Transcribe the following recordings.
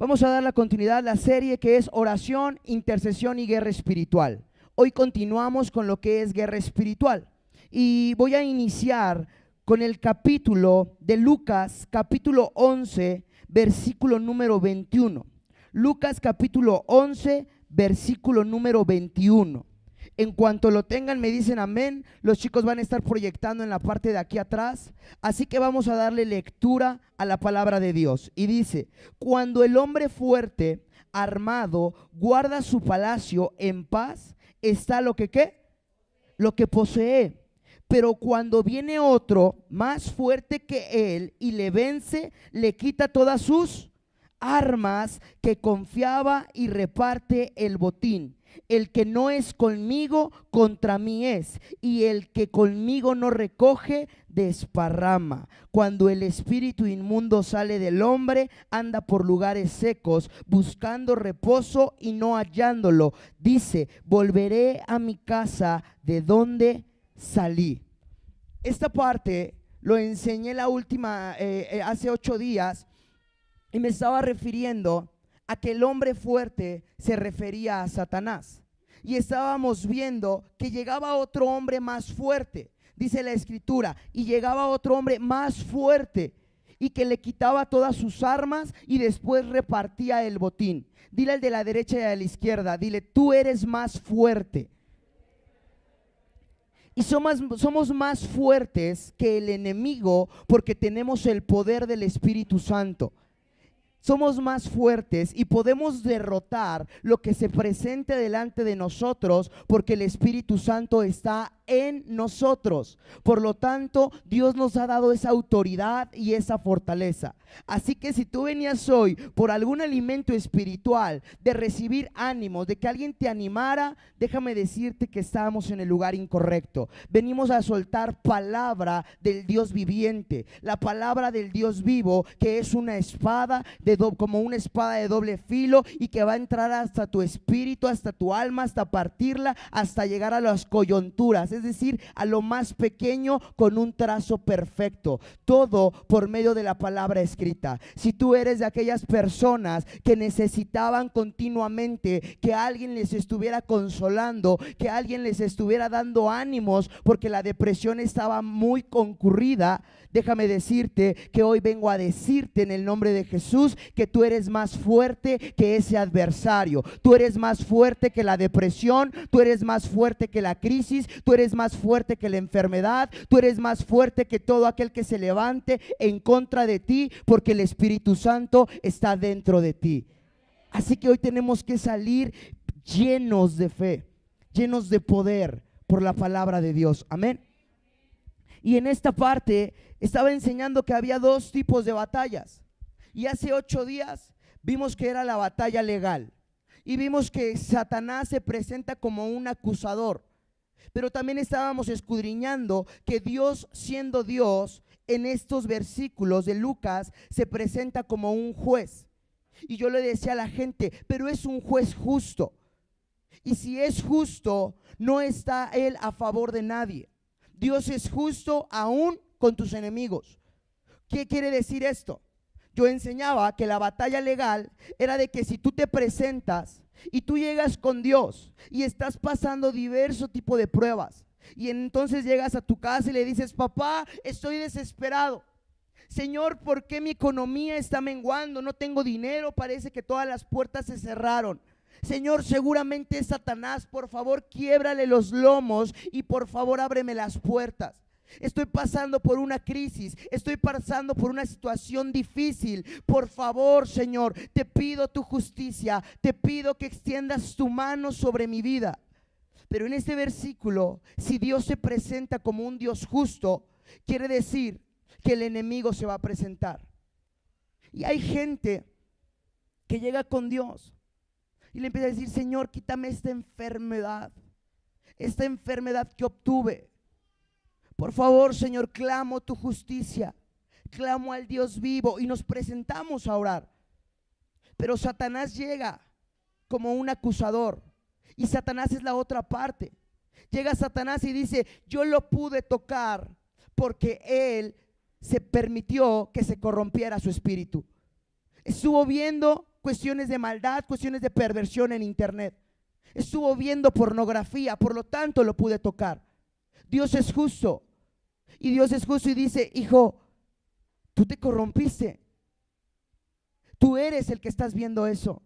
Vamos a dar la continuidad a la serie que es oración, intercesión y guerra espiritual. Hoy continuamos con lo que es guerra espiritual y voy a iniciar con el capítulo de Lucas, capítulo 11, versículo número 21. Lucas capítulo 11, versículo número 21. En cuanto lo tengan me dicen amén. Los chicos van a estar proyectando en la parte de aquí atrás. Así que vamos a darle lectura a la palabra de Dios. Y dice: cuando el hombre fuerte, armado, guarda su palacio en paz, está lo que ¿qué? Lo que posee. Pero cuando viene otro más fuerte que él y le vence, le quita todas sus armas que confiaba y reparte el botín. El que no es conmigo, contra mí es, y el que conmigo no recoge, desparrama. Cuando el espíritu inmundo sale del hombre, anda por lugares secos, buscando reposo y no hallándolo. Dice: volveré a mi casa de donde salí. Esta parte lo enseñé hace 8 días y me estaba refiriendo a que el hombre fuerte se refería a Satanás. Y estábamos viendo que llegaba otro hombre más fuerte, dice la escritura, y llegaba otro hombre más fuerte y que le quitaba todas sus armas y después repartía el botín. Dile al de la derecha y a la izquierda, dile: tú eres más fuerte. Y somos más fuertes que el enemigo porque tenemos el poder del Espíritu Santo. Somos más fuertes y podemos derrotar lo que se presente delante de nosotros porque el Espíritu Santo está en nosotros. Por lo tanto, Dios nos ha dado esa autoridad y esa fortaleza. Así que si tú venías hoy por algún alimento espiritual, de recibir ánimos, de que alguien te animara, déjame decirte que estamos en el lugar incorrecto. Venimos a soltar palabra del Dios viviente, la palabra del Dios vivo, que es una espada como una espada de doble filo y que va a entrar hasta tu espíritu, hasta tu alma, hasta partirla, hasta llegar a las coyunturas, es decir, a lo más pequeño, con un trazo perfecto. Todo por medio de la palabra escrita. Si tú eres de aquellas personas que necesitaban continuamente que alguien les estuviera consolando, que alguien les estuviera dando ánimos porque la depresión estaba muy concurrida, déjame decirte que hoy vengo a decirte en el nombre de Jesús que tú eres más fuerte que ese adversario. Tú eres más fuerte que la depresión, tú eres más fuerte que la crisis, tú eres más fuerte que la enfermedad, tú eres más fuerte que todo aquel que se levante en contra de ti, porque el Espíritu Santo está dentro de ti. Así que hoy tenemos que salir llenos de fe, llenos de poder por la palabra de Dios. Amén. Y en esta parte estaba enseñando que había 2 tipos de batallas. Y hace 8 días vimos que era la batalla legal. Y vimos que Satanás se presenta como un acusador. Pero también estábamos escudriñando que Dios, siendo Dios, en estos versículos de Lucas se presenta como un juez. Y yo le decía a la gente: pero es un juez justo. Y si es justo, no está Él a favor de nadie. Dios es justo aún con tus enemigos. ¿Qué quiere decir esto? Yo enseñaba que la batalla legal era de que si tú te presentas y tú llegas con Dios y estás pasando diversos tipos de pruebas, y entonces llegas a tu casa y le dices: papá, estoy desesperado. Señor, ¿por qué mi economía está menguando? No tengo dinero, parece que todas las puertas se cerraron. Señor, seguramente es Satanás, por favor quiébrale los lomos y por favor ábreme las puertas. Estoy pasando por una crisis, estoy pasando por una situación difícil. Por favor, Señor, te pido tu justicia, te pido que extiendas tu mano sobre mi vida. Pero en este versículo, si Dios se presenta como un Dios justo, quiere decir que el enemigo se va a presentar. Y hay gente que llega con Dios y le empieza a decir: Señor, quítame esta enfermedad que obtuve. Por favor, Señor, clamo tu justicia, clamo al Dios vivo, y nos presentamos a orar. Pero Satanás llega como un acusador, y Satanás es la otra parte. Llega Satanás y dice: yo lo pude tocar porque él se permitió que se corrompiera su espíritu. Estuvo viendo cuestiones de maldad, cuestiones de perversión en internet. Estuvo viendo pornografía, por lo tanto lo pude tocar. Dios es justo. Y Dios es justo y dice, hijo, tú te corrompiste. Tú eres el que estás viendo eso.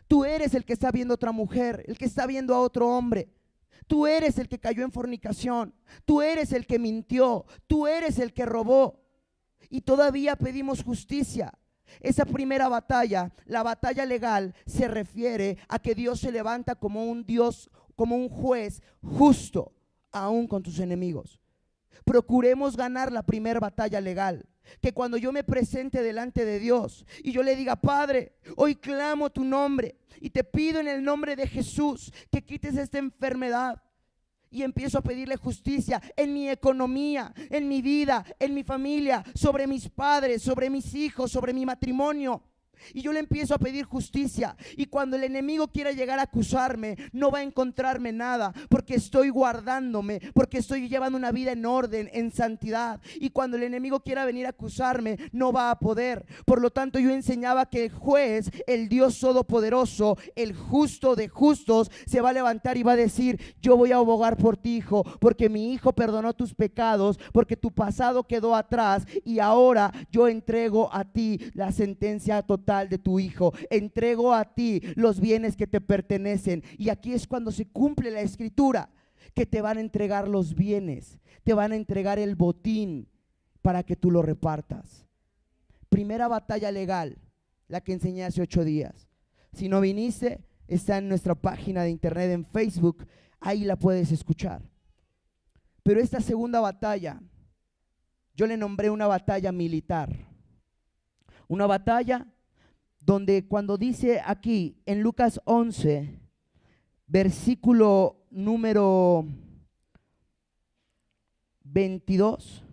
Tú eres el que está viendo a otra mujer, el que está viendo a otro hombre. Tú eres el que cayó en fornicación. Tú eres el que mintió. Tú eres el que robó. Y todavía pedimos justicia. Esa primera batalla, la batalla legal, se refiere a que Dios se levanta como un Dios, como un juez justo, aún con tus enemigos. Procuremos ganar la primera batalla legal. Que cuando yo me presente delante de Dios y yo le diga, Padre, hoy clamo tu nombre y te pido en el nombre de Jesús que quites esta enfermedad. Y empiezo a pedirle justicia en mi economía, en mi vida, en mi familia, sobre mis padres, sobre mis hijos, sobre mi matrimonio. Y yo le empiezo a pedir justicia. Y cuando el enemigo quiera llegar a acusarme, no va a encontrarme nada, porque estoy guardándome, porque estoy llevando una vida en orden, en santidad. Y cuando el enemigo quiera venir a acusarme, no va a poder. Por lo tanto, yo enseñaba que el juez, el Dios todopoderoso, el justo de justos, se va a levantar y va a decir, yo voy a abogar por ti, hijo, porque mi hijo perdonó tus pecados, porque tu pasado quedó atrás y ahora yo entrego a ti la sentencia total de tu hijo, entrego a ti los bienes que te pertenecen. Y aquí es cuando se cumple la escritura, que te van a entregar los bienes, te van a entregar el botín para que tú lo repartas. Primera batalla legal, la que enseñé hace 8 días. Si no viniste, está en nuestra página de internet en Facebook, ahí la puedes escuchar. Pero esta segunda batalla, yo le nombré una batalla militar. Una batalla donde cuando dice aquí en Lucas 11, versículo número 22,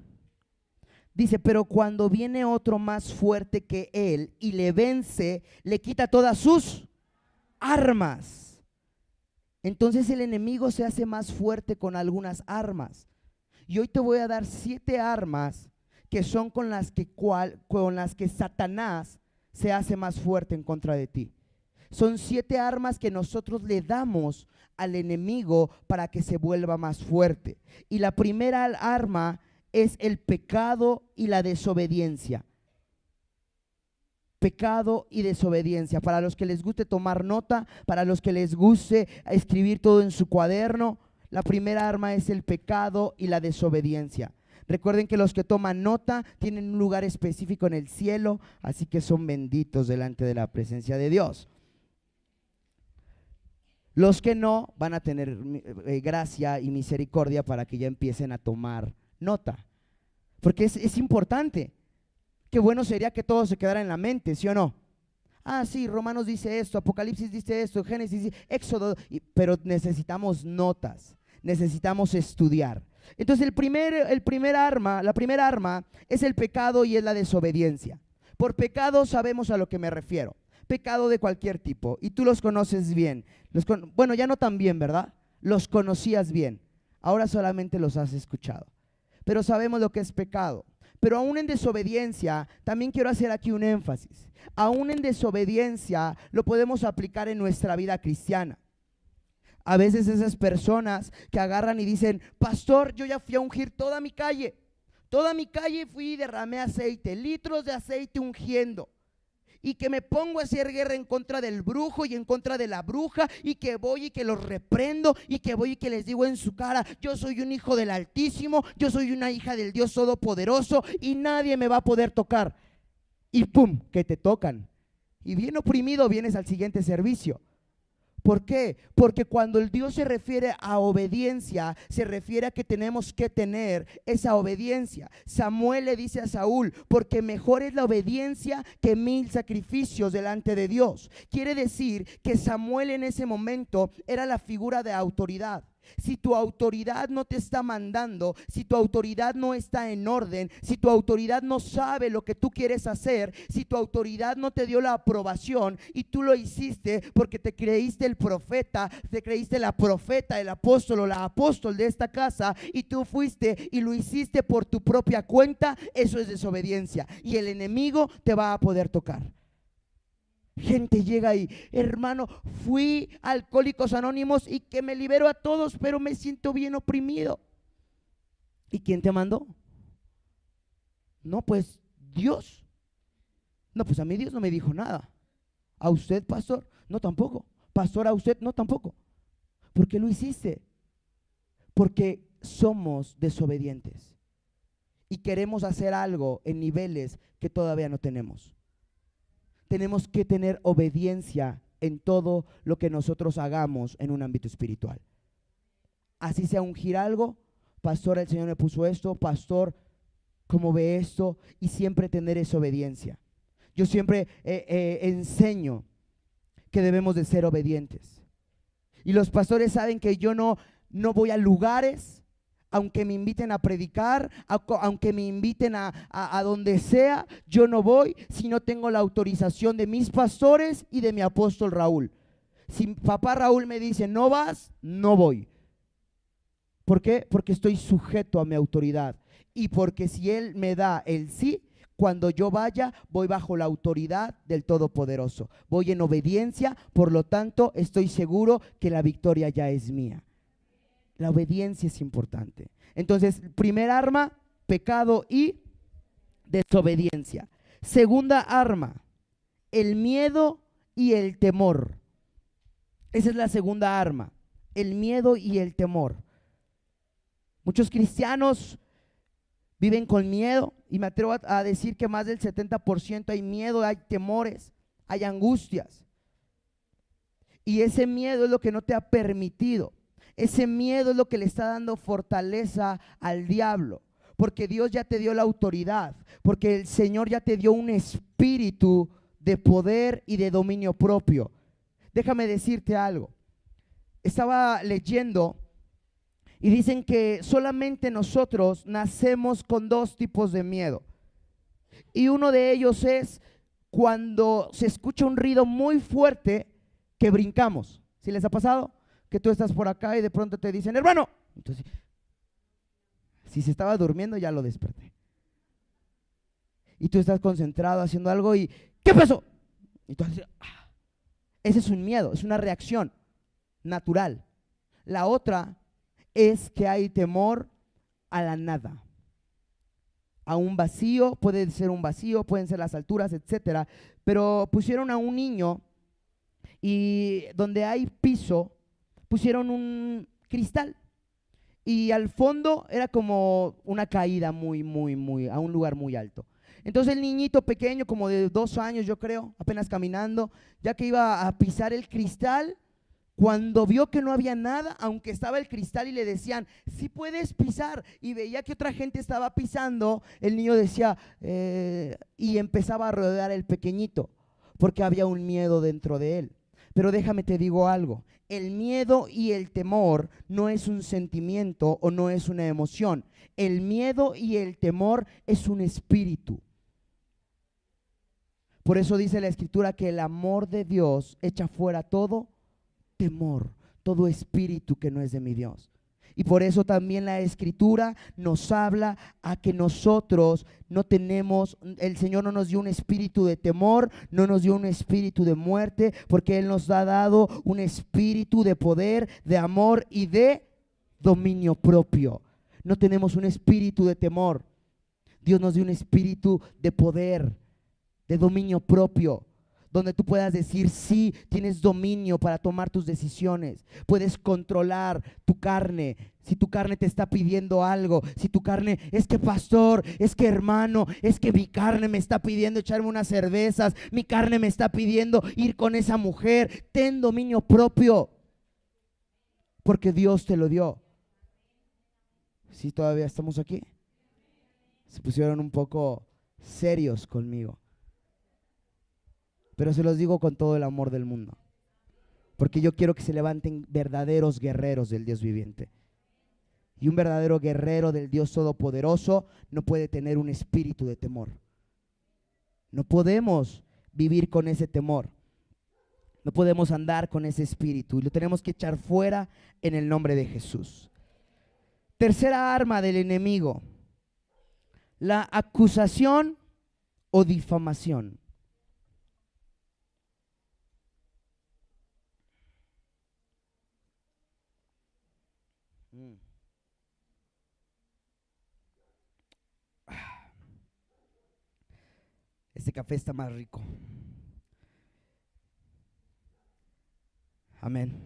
dice, pero cuando viene otro más fuerte que él y le vence, le quita todas sus armas. Entonces el enemigo se hace más fuerte con algunas armas. Y hoy te voy a dar 7 armas que son con las que Satanás se hace más fuerte en contra de ti. Son 7 armas que nosotros le damos al enemigo para que se vuelva más fuerte. Y la primera arma es el pecado y la desobediencia. Pecado y desobediencia. Para los que les guste tomar nota, para los que les guste escribir todo en su cuaderno, la primera arma es el pecado y la desobediencia. Recuerden que los que toman nota tienen un lugar específico en el cielo, así que son benditos delante de la presencia de Dios. Los que no van a tener gracia y misericordia para que ya empiecen a tomar nota, porque es importante. Qué bueno sería que todo se quedara en la mente, ¿sí o no? Ah, sí, Romanos dice esto, Apocalipsis dice esto, Génesis, Éxodo, pero necesitamos notas, necesitamos estudiar. Entonces la primera arma es el pecado y es la desobediencia. Por pecado sabemos a lo que me refiero. Pecado de cualquier tipo, y tú los conoces bien. Bueno, ya no tan bien, ¿verdad? Los conocías bien, ahora solamente los has escuchado. Pero sabemos lo que es pecado. Pero aún en desobediencia, también quiero hacer aquí un énfasis. Aún en desobediencia lo podemos aplicar en nuestra vida cristiana. A veces esas personas que agarran y dicen, pastor, yo ya fui a ungir toda mi calle fui y derramé aceite, litros de aceite ungiendo. Y que me pongo a hacer guerra en contra del brujo y en contra de la bruja, y que voy y que los reprendo, y que voy y que les digo en su cara, yo soy un hijo del Altísimo, yo soy una hija del Dios Todopoderoso y nadie me va a poder tocar. Y pum, que te tocan. Y bien oprimido vienes al siguiente servicio. ¿Por qué? Porque cuando el Dios se refiere a obediencia, se refiere a que tenemos que tener esa obediencia. Samuel le dice a Saúl, porque mejor es la obediencia que 1000 sacrificios delante de Dios. Quiere decir que Samuel en ese momento era la figura de autoridad. Si tu autoridad no te está mandando, si tu autoridad no está en orden, si tu autoridad no sabe lo que tú quieres hacer, si tu autoridad no te dio la aprobación y tú lo hiciste porque te creíste el profeta, te creíste la profeta, el apóstol o la apóstol de esta casa, y tú fuiste y lo hiciste por tu propia cuenta, eso es desobediencia y el enemigo te va a poder tocar. gente llega y, hermano, fui a Alcohólicos Anónimos y que me libero a todos, pero me siento bien oprimido. ¿Y quién te mandó? No, pues Dios. No, pues a mí Dios no me dijo nada. ¿A usted, pastor? No, tampoco. Pastor, ¿a usted? No, tampoco. ¿Por qué lo hiciste? Porque somos desobedientes y queremos hacer algo en niveles que todavía no tenemos. Tenemos que tener obediencia en todo lo que nosotros hagamos en un ámbito espiritual. Así sea ungir algo, pastor, el Señor me puso esto, pastor, ¿cómo ve esto? Y siempre tener esa obediencia. Yo siempre enseño que debemos de ser obedientes. Y los pastores saben que yo no voy a lugares, aunque me inviten a predicar, aunque me inviten a donde sea, yo no voy si no tengo la autorización de mis pastores y de mi apóstol Raúl. Si papá Raúl me dice no vas, no voy. ¿Por qué? Porque estoy sujeto a mi autoridad y porque si él me da el sí, cuando yo vaya, voy bajo la autoridad del Todopoderoso. Voy en obediencia, por lo tanto, estoy seguro que la victoria ya es mía. La obediencia es importante. Entonces, primer arma, pecado y desobediencia. Segunda arma, el miedo y el temor. Esa es la segunda arma, el miedo y el temor. Muchos cristianos viven con miedo y me atrevo a decir que más del 70% hay miedo, hay temores, hay angustias. Y ese miedo es lo que no te ha permitido. Ese miedo es lo que le está dando fortaleza al diablo. Porque Dios ya te dio la autoridad. Porque el Señor ya te dio un espíritu de poder y de dominio propio. Déjame decirte algo. Estaba leyendo y dicen que solamente nosotros nacemos con dos tipos de miedo. Y uno de ellos es cuando se escucha un ruido muy fuerte que brincamos. ¿Sí les ha pasado? Que tú estás por acá y de pronto te dicen, hermano. Entonces, si se estaba durmiendo ya lo desperté. Y tú estás concentrado haciendo algo y ¿qué pasó? Y tú haces, ¡ah! Ese es un miedo, es una reacción natural. La otra es que hay temor a la nada, a un vacío. Puede ser un vacío, pueden ser las alturas, etcétera. Pero pusieron a un niño y donde hay piso pusieron un cristal y al fondo era como una caída a un lugar muy alto. Entonces el niñito pequeño, como de 2 años yo creo, apenas caminando, ya que iba a pisar el cristal, cuando vio que no había nada, aunque estaba el cristal y le decían, sí puedes pisar, y veía que otra gente estaba pisando, el niño decía, y empezaba a rodear el pequeñito, porque había un miedo dentro de él. Pero déjame te digo algo, el miedo y el temor no es un sentimiento o no es una emoción. El miedo y el temor es un espíritu. Por eso dice la Escritura que el amor de Dios echa fuera todo temor, todo espíritu que no es de mi Dios. Y por eso también la Escritura nos habla a que nosotros no tenemos, el Señor no nos dio un espíritu de temor, no nos dio un espíritu de muerte, porque Él nos ha dado un espíritu de poder, de amor y de dominio propio. No tenemos un espíritu de temor. Dios nos dio un espíritu de poder, de dominio propio, donde tú puedas decir sí, tienes dominio para tomar tus decisiones, puedes controlar tu carne. Si tu carne te está pidiendo algo, si tu carne, es que pastor, es que hermano, es que mi carne me está pidiendo echarme unas cervezas, mi carne me está pidiendo ir con esa mujer, ten dominio propio, porque Dios te lo dio. ¿Sí todavía estamos aquí? Se pusieron un poco serios conmigo. Pero se los digo con todo el amor del mundo, porque yo quiero que se levanten verdaderos guerreros del Dios viviente. Y un verdadero guerrero del Dios Todopoderoso no puede tener un espíritu de temor. No podemos vivir con ese temor. No podemos andar con ese espíritu y lo tenemos que echar fuera en el nombre de Jesús. Tercera arma del enemigo, la acusación o difamación. Mm. Este café está más rico. Amén.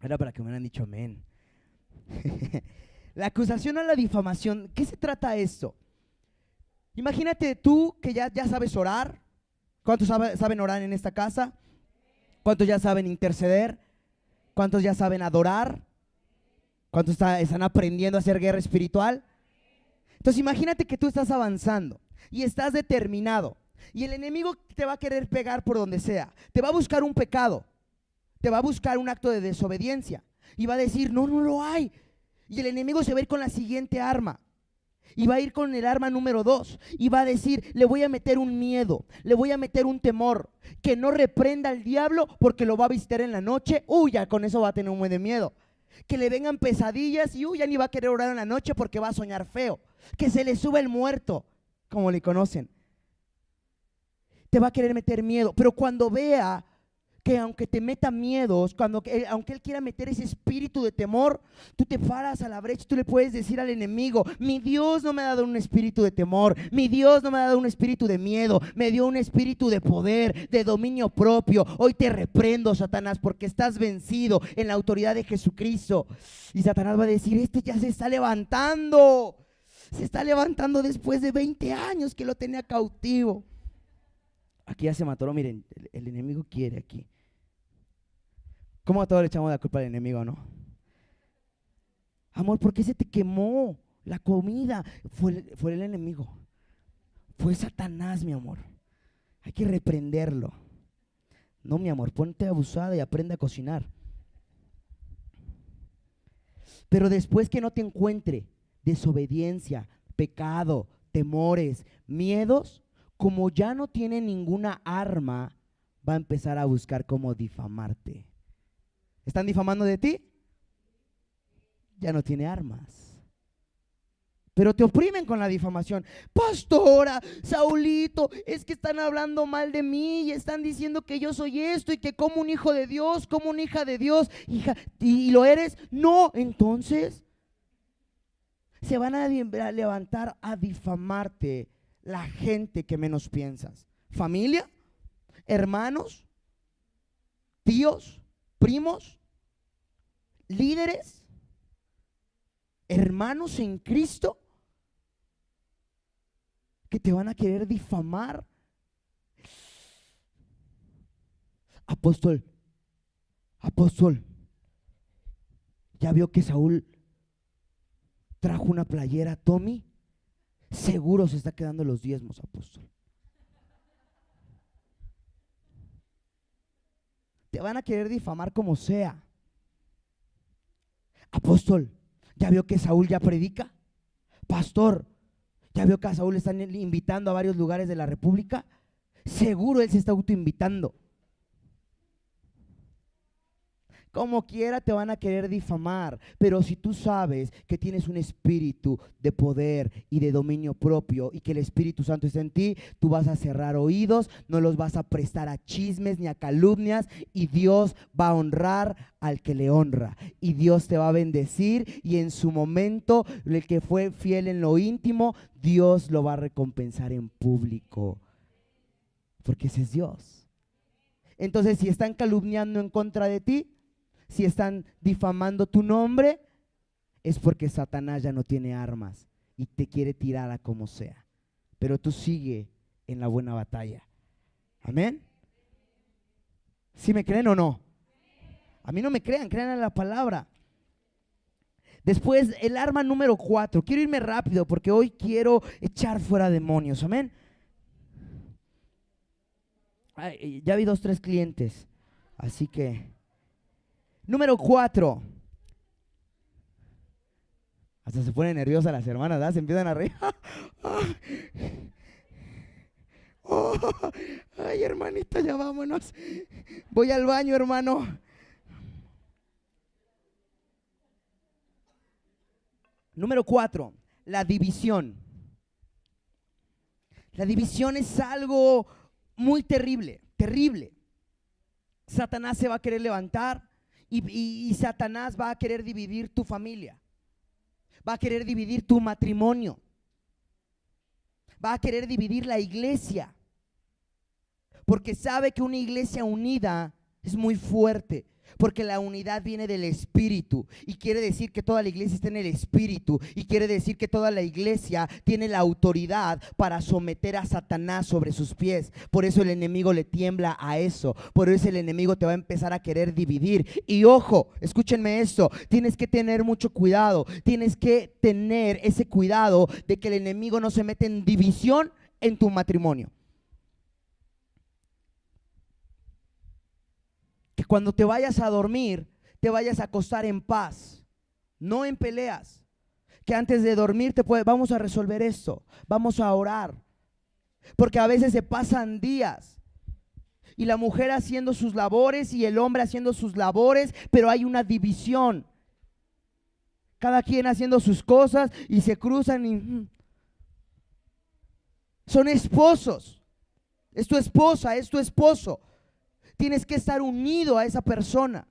Era para que me hubieran dicho amén. La acusación a la difamación. ¿Qué se trata esto? Imagínate tú que ya sabes orar. ¿Cuántos saben orar en esta casa? ¿Cuántos ya saben interceder? ¿Cuántos ya saben adorar? ¿Cuántos están aprendiendo a hacer guerra espiritual? Entonces imagínate que tú estás avanzando y estás determinado y el enemigo te va a querer pegar por donde sea. Te va a buscar un pecado, te va a buscar un acto de desobediencia y va a decir, no lo hay. Y el enemigo se va a ir con la siguiente arma. Y va a ir con el arma número 2 y va a decir, le voy a meter un miedo, le voy a meter un temor, que no reprenda al diablo porque lo va a visitar en la noche. Ya con eso va a tener un buen de miedo. Que le vengan pesadillas y ya ni va a querer orar en la noche porque va a soñar feo. Que se le suba el muerto, como le conocen. Te va a querer meter miedo, pero cuando vea que aunque te meta miedos, aunque él quiera meter ese espíritu de temor, tú te paras a la brecha y tú le puedes decir al enemigo, mi Dios no me ha dado un espíritu de temor, mi Dios no me ha dado un espíritu de miedo, me dio un espíritu de poder, de dominio propio. Hoy te reprendo, Satanás, porque estás vencido en la autoridad de Jesucristo. Y Satanás va a decir, este ya se está levantando después de 20 años que lo tenía cautivo. Aquí ya se mató, miren, el enemigo quiere aquí. ¿Cómo a todos le echamos la culpa al enemigo, no? Amor, ¿por qué se te quemó la comida? Fue el enemigo. Fue Satanás, mi amor. Hay que reprenderlo. No, mi amor, ponte abusada y aprende a cocinar. Pero después que no te encuentre desobediencia, pecado, temores, miedos, como ya no tiene ninguna arma, va a empezar a buscar cómo difamarte. ¿Están difamando de ti? Ya no tiene armas. Pero te oprimen con la difamación. Pastora, Saulito, es que están hablando mal de mí y están diciendo que yo soy esto y que como un hijo de Dios, como una hija de Dios, hija, ¿y lo eres? No, entonces se van a levantar a difamarte la gente que menos piensas. Familia, hermanos, tíos, primos, líderes, hermanos en Cristo, que te van a querer difamar. Apóstol, ¿ya vio que Saúl trajo una playera a Tommy? Seguro se está quedando los diezmos, apóstol. Te van a querer difamar como sea. Apóstol, ¿ya vio que Saúl ya predica? Pastor, ¿ya vio que a Saúl están invitando a varios lugares de la República? Seguro él se está autoinvitando. Como quiera te van a querer difamar, pero si tú sabes que tienes un espíritu de poder y de dominio propio y que el Espíritu Santo está en ti, tú vas a cerrar oídos, no los vas a prestar a chismes ni a calumnias y Dios va a honrar al que le honra y Dios te va a bendecir y en su momento el que fue fiel en lo íntimo, Dios lo va a recompensar en público, porque ese es Dios. Entonces, si están calumniando en contra de ti, si están difamando tu nombre, es porque Satanás ya no tiene armas y te quiere tirar a como sea. Pero tú sigue en la buena batalla. Amén. ¿Sí me creen o no? A mí no me crean, crean en la palabra. Después, el arma número 4. Quiero irme rápido porque hoy quiero echar fuera demonios. Amén. Ay, ya vi 2, 3 clientes. Así que número 4. Hasta se ponen nerviosas las hermanas, ¿verdad? Se empiezan a reír. Oh, ay, hermanita, ya vámonos. Voy al baño, hermano. Número 4, la división. La división es algo muy terrible, terrible. Satanás se va a querer levantar y Satanás va a querer dividir tu familia, va a querer dividir tu matrimonio, va a querer dividir la iglesia, porque sabe que una iglesia unida es muy fuerte, porque la unidad viene del Espíritu, y quiere decir que toda la iglesia está en el Espíritu, y quiere decir que toda la iglesia tiene la autoridad para someter a Satanás sobre sus pies. Por eso el enemigo le tiembla a eso, por eso el enemigo te va a empezar a querer dividir. Y ojo, escúchenme esto, tienes que tener mucho cuidado, tienes que tener ese cuidado de que el enemigo no se mete en división en tu matrimonio. Que cuando te vayas a dormir, te vayas a acostar en paz, no en peleas. Que antes de dormir vamos a resolver esto, vamos a orar. Porque a veces se pasan días y la mujer haciendo sus labores y el hombre haciendo sus labores, pero hay una división. Cada quien haciendo sus cosas y se cruzan y son esposos. Es tu esposa, es tu esposo. Tienes que estar unido a esa persona.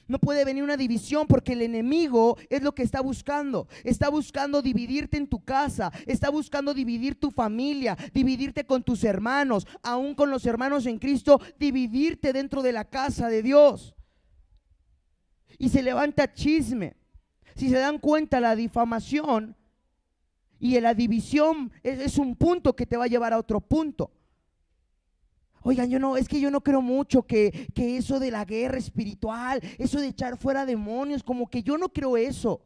No puede venir una división, porque el enemigo es lo que está buscando. Está buscando dividirte en tu casa, está buscando dividir tu familia, dividirte con tus hermanos, aún con los hermanos en Cristo, dividirte dentro de la casa de Dios. Y se levanta chisme. Si se dan cuenta, la difamación y la división es un punto que te va a llevar a otro punto. Oigan, es que yo no creo mucho que eso de la guerra espiritual, eso de echar fuera demonios, como que yo no creo eso.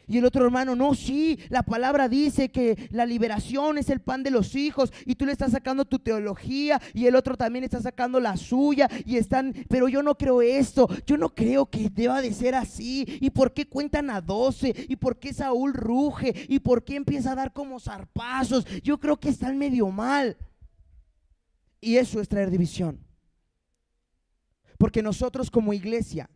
Y el otro hermano, no, sí, la palabra dice que la liberación es el pan de los hijos, y tú le estás sacando tu teología, y el otro también está sacando la suya, pero yo no creo esto, yo no creo que deba de ser así. ¿Y por qué cuentan a 12? ¿Y por qué Saúl ruge? ¿Y por qué empieza a dar como zarpazos? Yo creo que están medio mal. Y eso es traer división. Porque nosotros como iglesia,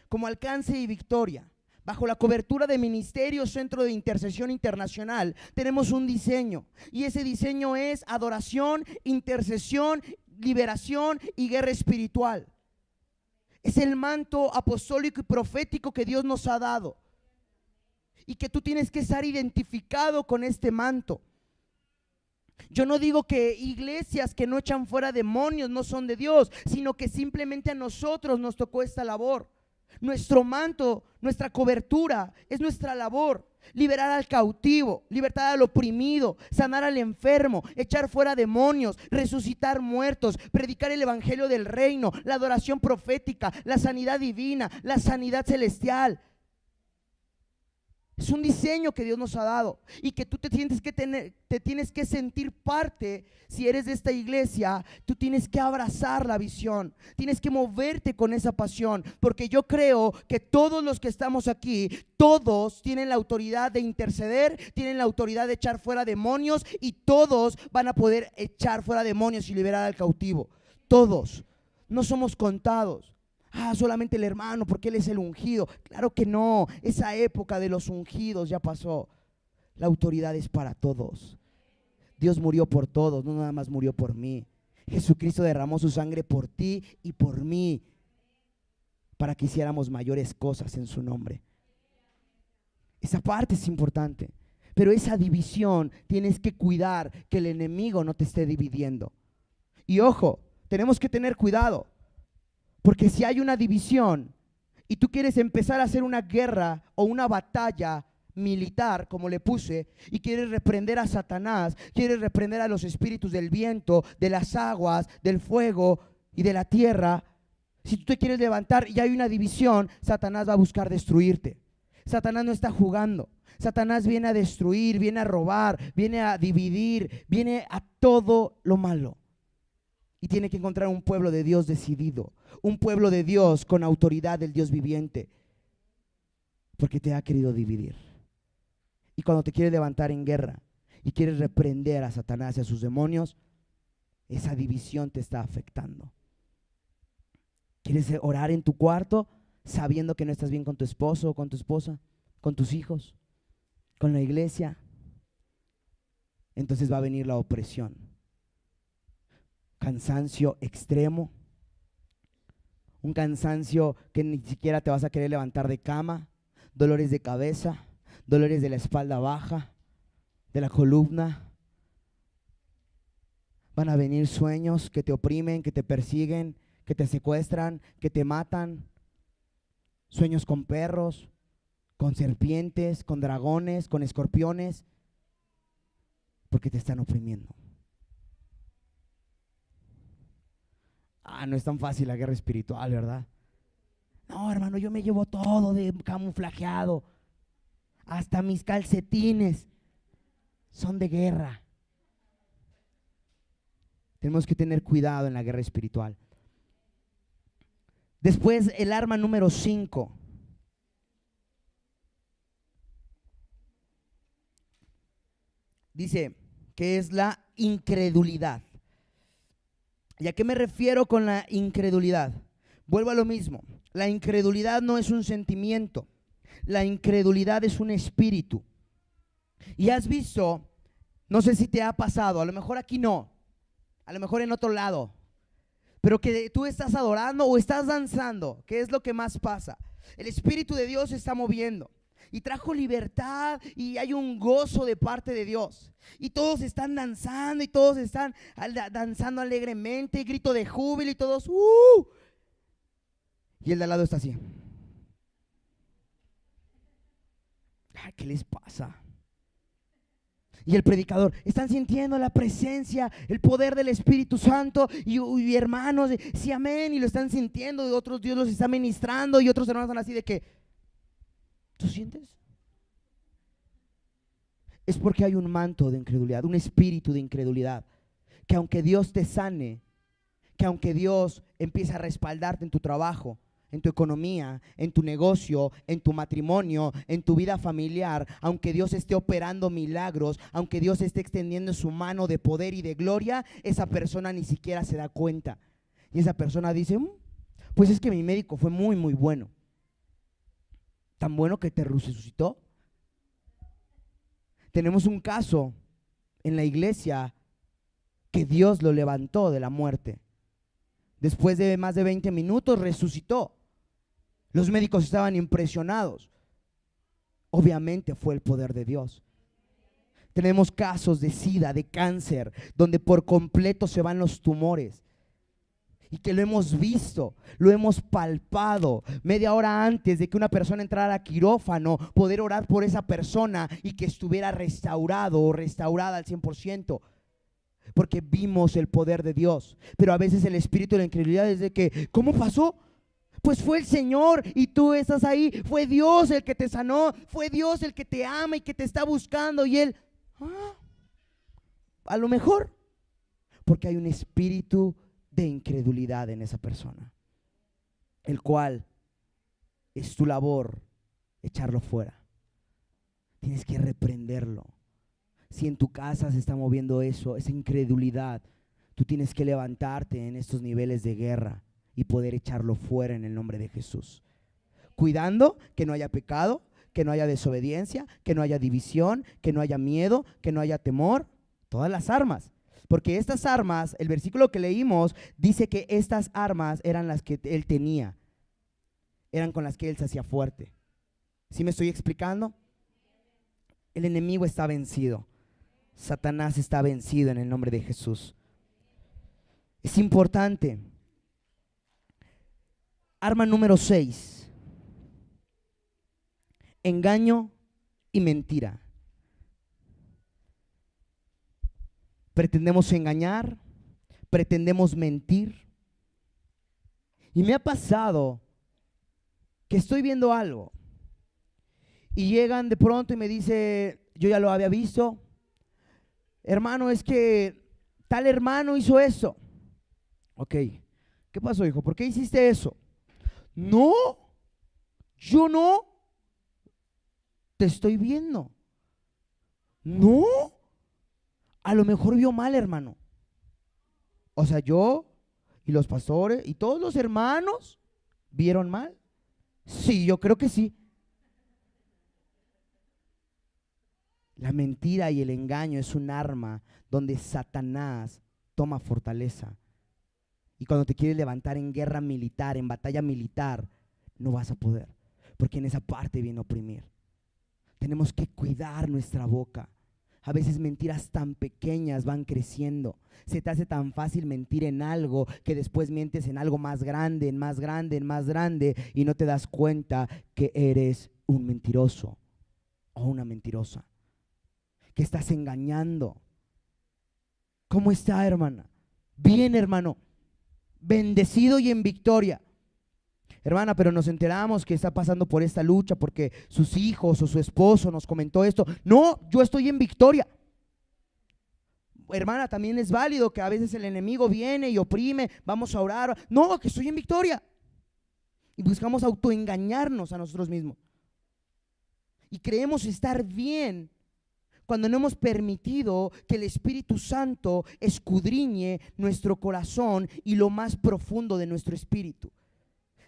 como Alcance y Victoria, bajo la cobertura de Ministerio Centro de Intercesión Internacional, tenemos un diseño. Y ese diseño es adoración, intercesión, liberación y guerra espiritual. Es el manto apostólico y profético que Dios nos ha dado. Y que tú tienes que estar identificado con este manto. Yo no digo que iglesias que no echan fuera demonios no son de Dios, sino que simplemente a nosotros nos tocó esta labor. Nuestro manto, nuestra cobertura es nuestra labor. Liberar al cautivo, libertar al oprimido, sanar al enfermo, echar fuera demonios, resucitar muertos, predicar el evangelio del reino, la adoración profética, la sanidad divina, la sanidad celestial. Es un diseño que Dios nos ha dado, y que tú te tienes que sentir parte. Si eres de esta iglesia, tú tienes que abrazar la visión, tienes que moverte con esa pasión, porque yo creo que todos los que estamos aquí, todos tienen la autoridad de interceder, tienen la autoridad de echar fuera demonios, y todos van a poder echar fuera demonios y liberar al cautivo. Todos, no somos contados. Solamente el hermano porque él es el ungido. Claro que no, esa época de los ungidos ya pasó. La autoridad es para todos. Dios murió por todos, no nada más murió por mí. Jesucristo derramó su sangre por ti y por mí, para que hiciéramos mayores cosas en su nombre. Esa parte es importante, pero esa división tienes que cuidar que el enemigo no te esté dividiendo. Y ojo, tenemos que tener cuidado. Porque si hay una división y tú quieres empezar a hacer una guerra o una batalla militar, como le puse, y quieres reprender a Satanás, quieres reprender a los espíritus del viento, de las aguas, del fuego y de la tierra, si tú te quieres levantar y hay una división, Satanás va a buscar destruirte. Satanás no está jugando. Satanás viene a destruir, viene a robar, viene a dividir, viene a todo lo malo. Y tiene que encontrar un pueblo de Dios decidido, un pueblo de Dios con autoridad del Dios viviente, porque te ha querido dividir. Y cuando te quieres levantar en guerra y quieres reprender a Satanás y a sus demonios, esa división te está afectando. ¿Quieres orar en tu cuarto sabiendo que no estás bien con tu esposo o con tu esposa, con tus hijos, con la iglesia? Entonces va a venir la opresión. Cansancio extremo, un cansancio que ni siquiera te vas a querer levantar de cama, dolores de cabeza, dolores de la espalda baja, de la columna. Van a venir sueños que te oprimen, que te persiguen, que te secuestran, que te matan. Sueños con perros, con serpientes, con dragones, con escorpiones, porque te están oprimiendo. No es tan fácil la guerra espiritual, ¿verdad? No, hermano, yo me llevo todo de camuflajeado. Hasta mis calcetines son de guerra. Tenemos que tener cuidado en la guerra espiritual. Después, el arma número 5. Dice que es la incredulidad. ¿Y a qué me refiero con la incredulidad? Vuelvo a lo mismo. La incredulidad no es un sentimiento. La incredulidad es un espíritu. Y has visto, no sé si te ha pasado, a lo mejor aquí no, a lo mejor en otro lado, pero que tú estás adorando o estás danzando. ¿Qué es lo que más pasa? El Espíritu de Dios se está moviendo y trajo libertad y hay un gozo de parte de Dios. Y todos están danzando y todos están danzando alegremente, y grito de júbilo y todos Y el de al lado está así. ¿Qué les pasa? Y el predicador, están sintiendo la presencia, el poder del Espíritu Santo. Y hermanos, sí, amén. Y lo están sintiendo. Y otros, Dios los está ministrando. Y otros hermanos están así de que, ¿tú sientes? Es porque hay un manto de incredulidad, un espíritu de incredulidad. Que aunque Dios te sane, que aunque Dios empiece a respaldarte en tu trabajo, en tu economía, en tu negocio, en tu matrimonio, en tu vida familiar, aunque Dios esté operando milagros, aunque Dios esté extendiendo su mano de poder y de gloria, esa persona ni siquiera se da cuenta. Y esa persona dice, pues es que mi médico fue muy, muy bueno. Tan bueno que te resucitó. Tenemos un caso en la iglesia que Dios lo levantó de la muerte. Después de más de 20 minutos resucitó. Los médicos estaban impresionados. Obviamente fue el poder de Dios. Tenemos casos de SIDA, de cáncer, donde por completo se van los tumores. Y que lo hemos visto, lo hemos palpado. Media hora antes de que una persona entrara a quirófano, poder orar por esa persona y que estuviera restaurado o restaurada al 100%. Porque vimos el poder de Dios. Pero a veces el espíritu de la incredulidad es de que, ¿cómo pasó? Pues fue el Señor y tú estás ahí. Fue Dios el que te sanó. Fue Dios el que te ama y que te está buscando. Y Él, a lo mejor, porque hay un espíritu de incredulidad en esa persona, el cual es tu labor echarlo fuera. Tienes que reprenderlo. Si en tu casa se está moviendo eso, esa incredulidad, tú tienes que levantarte en estos niveles de guerra y poder echarlo fuera en el nombre de Jesús. Cuidando que no haya pecado, que no haya desobediencia, que no haya división, que no haya miedo, que no haya temor. Todas las armas. Porque estas armas, el versículo que leímos dice que estas armas eran las que él tenía. Eran con las que él se hacía fuerte. ¿Sí me estoy explicando? El enemigo está vencido. Satanás está vencido en el nombre de Jesús. Es importante. Arma número 6. Engaño y mentira. Pretendemos engañar, pretendemos mentir. Y me ha pasado que estoy viendo algo y llegan de pronto y me dice, yo ya lo había visto, hermano, es que tal hermano hizo eso. Ok, ¿qué pasó, hijo? ¿Por qué hiciste eso? No, yo no te estoy viendo. No, a lo mejor vio mal, hermano. O sea, yo y los pastores y todos los hermanos vieron mal. Sí, yo creo que sí. La mentira y el engaño es un arma donde Satanás toma fortaleza. Y cuando te quieres levantar en guerra militar, en batalla militar, no vas a poder, porque en esa parte viene a oprimir. Tenemos que cuidar nuestra boca. A veces mentiras tan pequeñas van creciendo. Se te hace tan fácil mentir en algo que después mientes en algo más grande, en más grande, en más grande, y no te das cuenta que eres un mentiroso o una mentirosa, que estás engañando. ¿Cómo está, hermana? Bien, hermano, bendecido y en victoria. Hermana, pero nos enteramos que está pasando por esta lucha porque sus hijos o su esposo nos comentó esto. No, yo estoy en victoria. Hermana, también es válido que a veces el enemigo viene y oprime, vamos a orar. No, que estoy en victoria. Y buscamos autoengañarnos a nosotros mismos. Y creemos estar bien cuando no hemos permitido que el Espíritu Santo escudriñe nuestro corazón y lo más profundo de nuestro espíritu.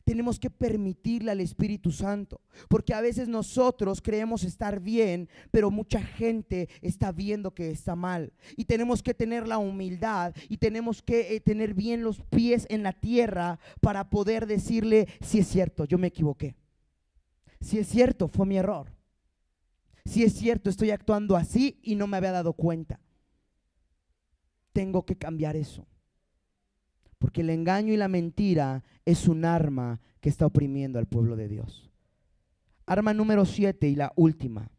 Tenemos que permitirle al Espíritu Santo, porque a veces nosotros creemos estar bien, pero mucha gente está viendo que está mal. Y tenemos que tener la humildad y tenemos que tener bien los pies en la tierra para poder decirle: si es cierto, yo me equivoqué. Si es cierto, fue mi error. Si es cierto, estoy actuando así y no me había dado cuenta. Tengo que cambiar eso. Porque el engaño y la mentira es un arma que está oprimiendo al pueblo de Dios. Arma número 7 y la última.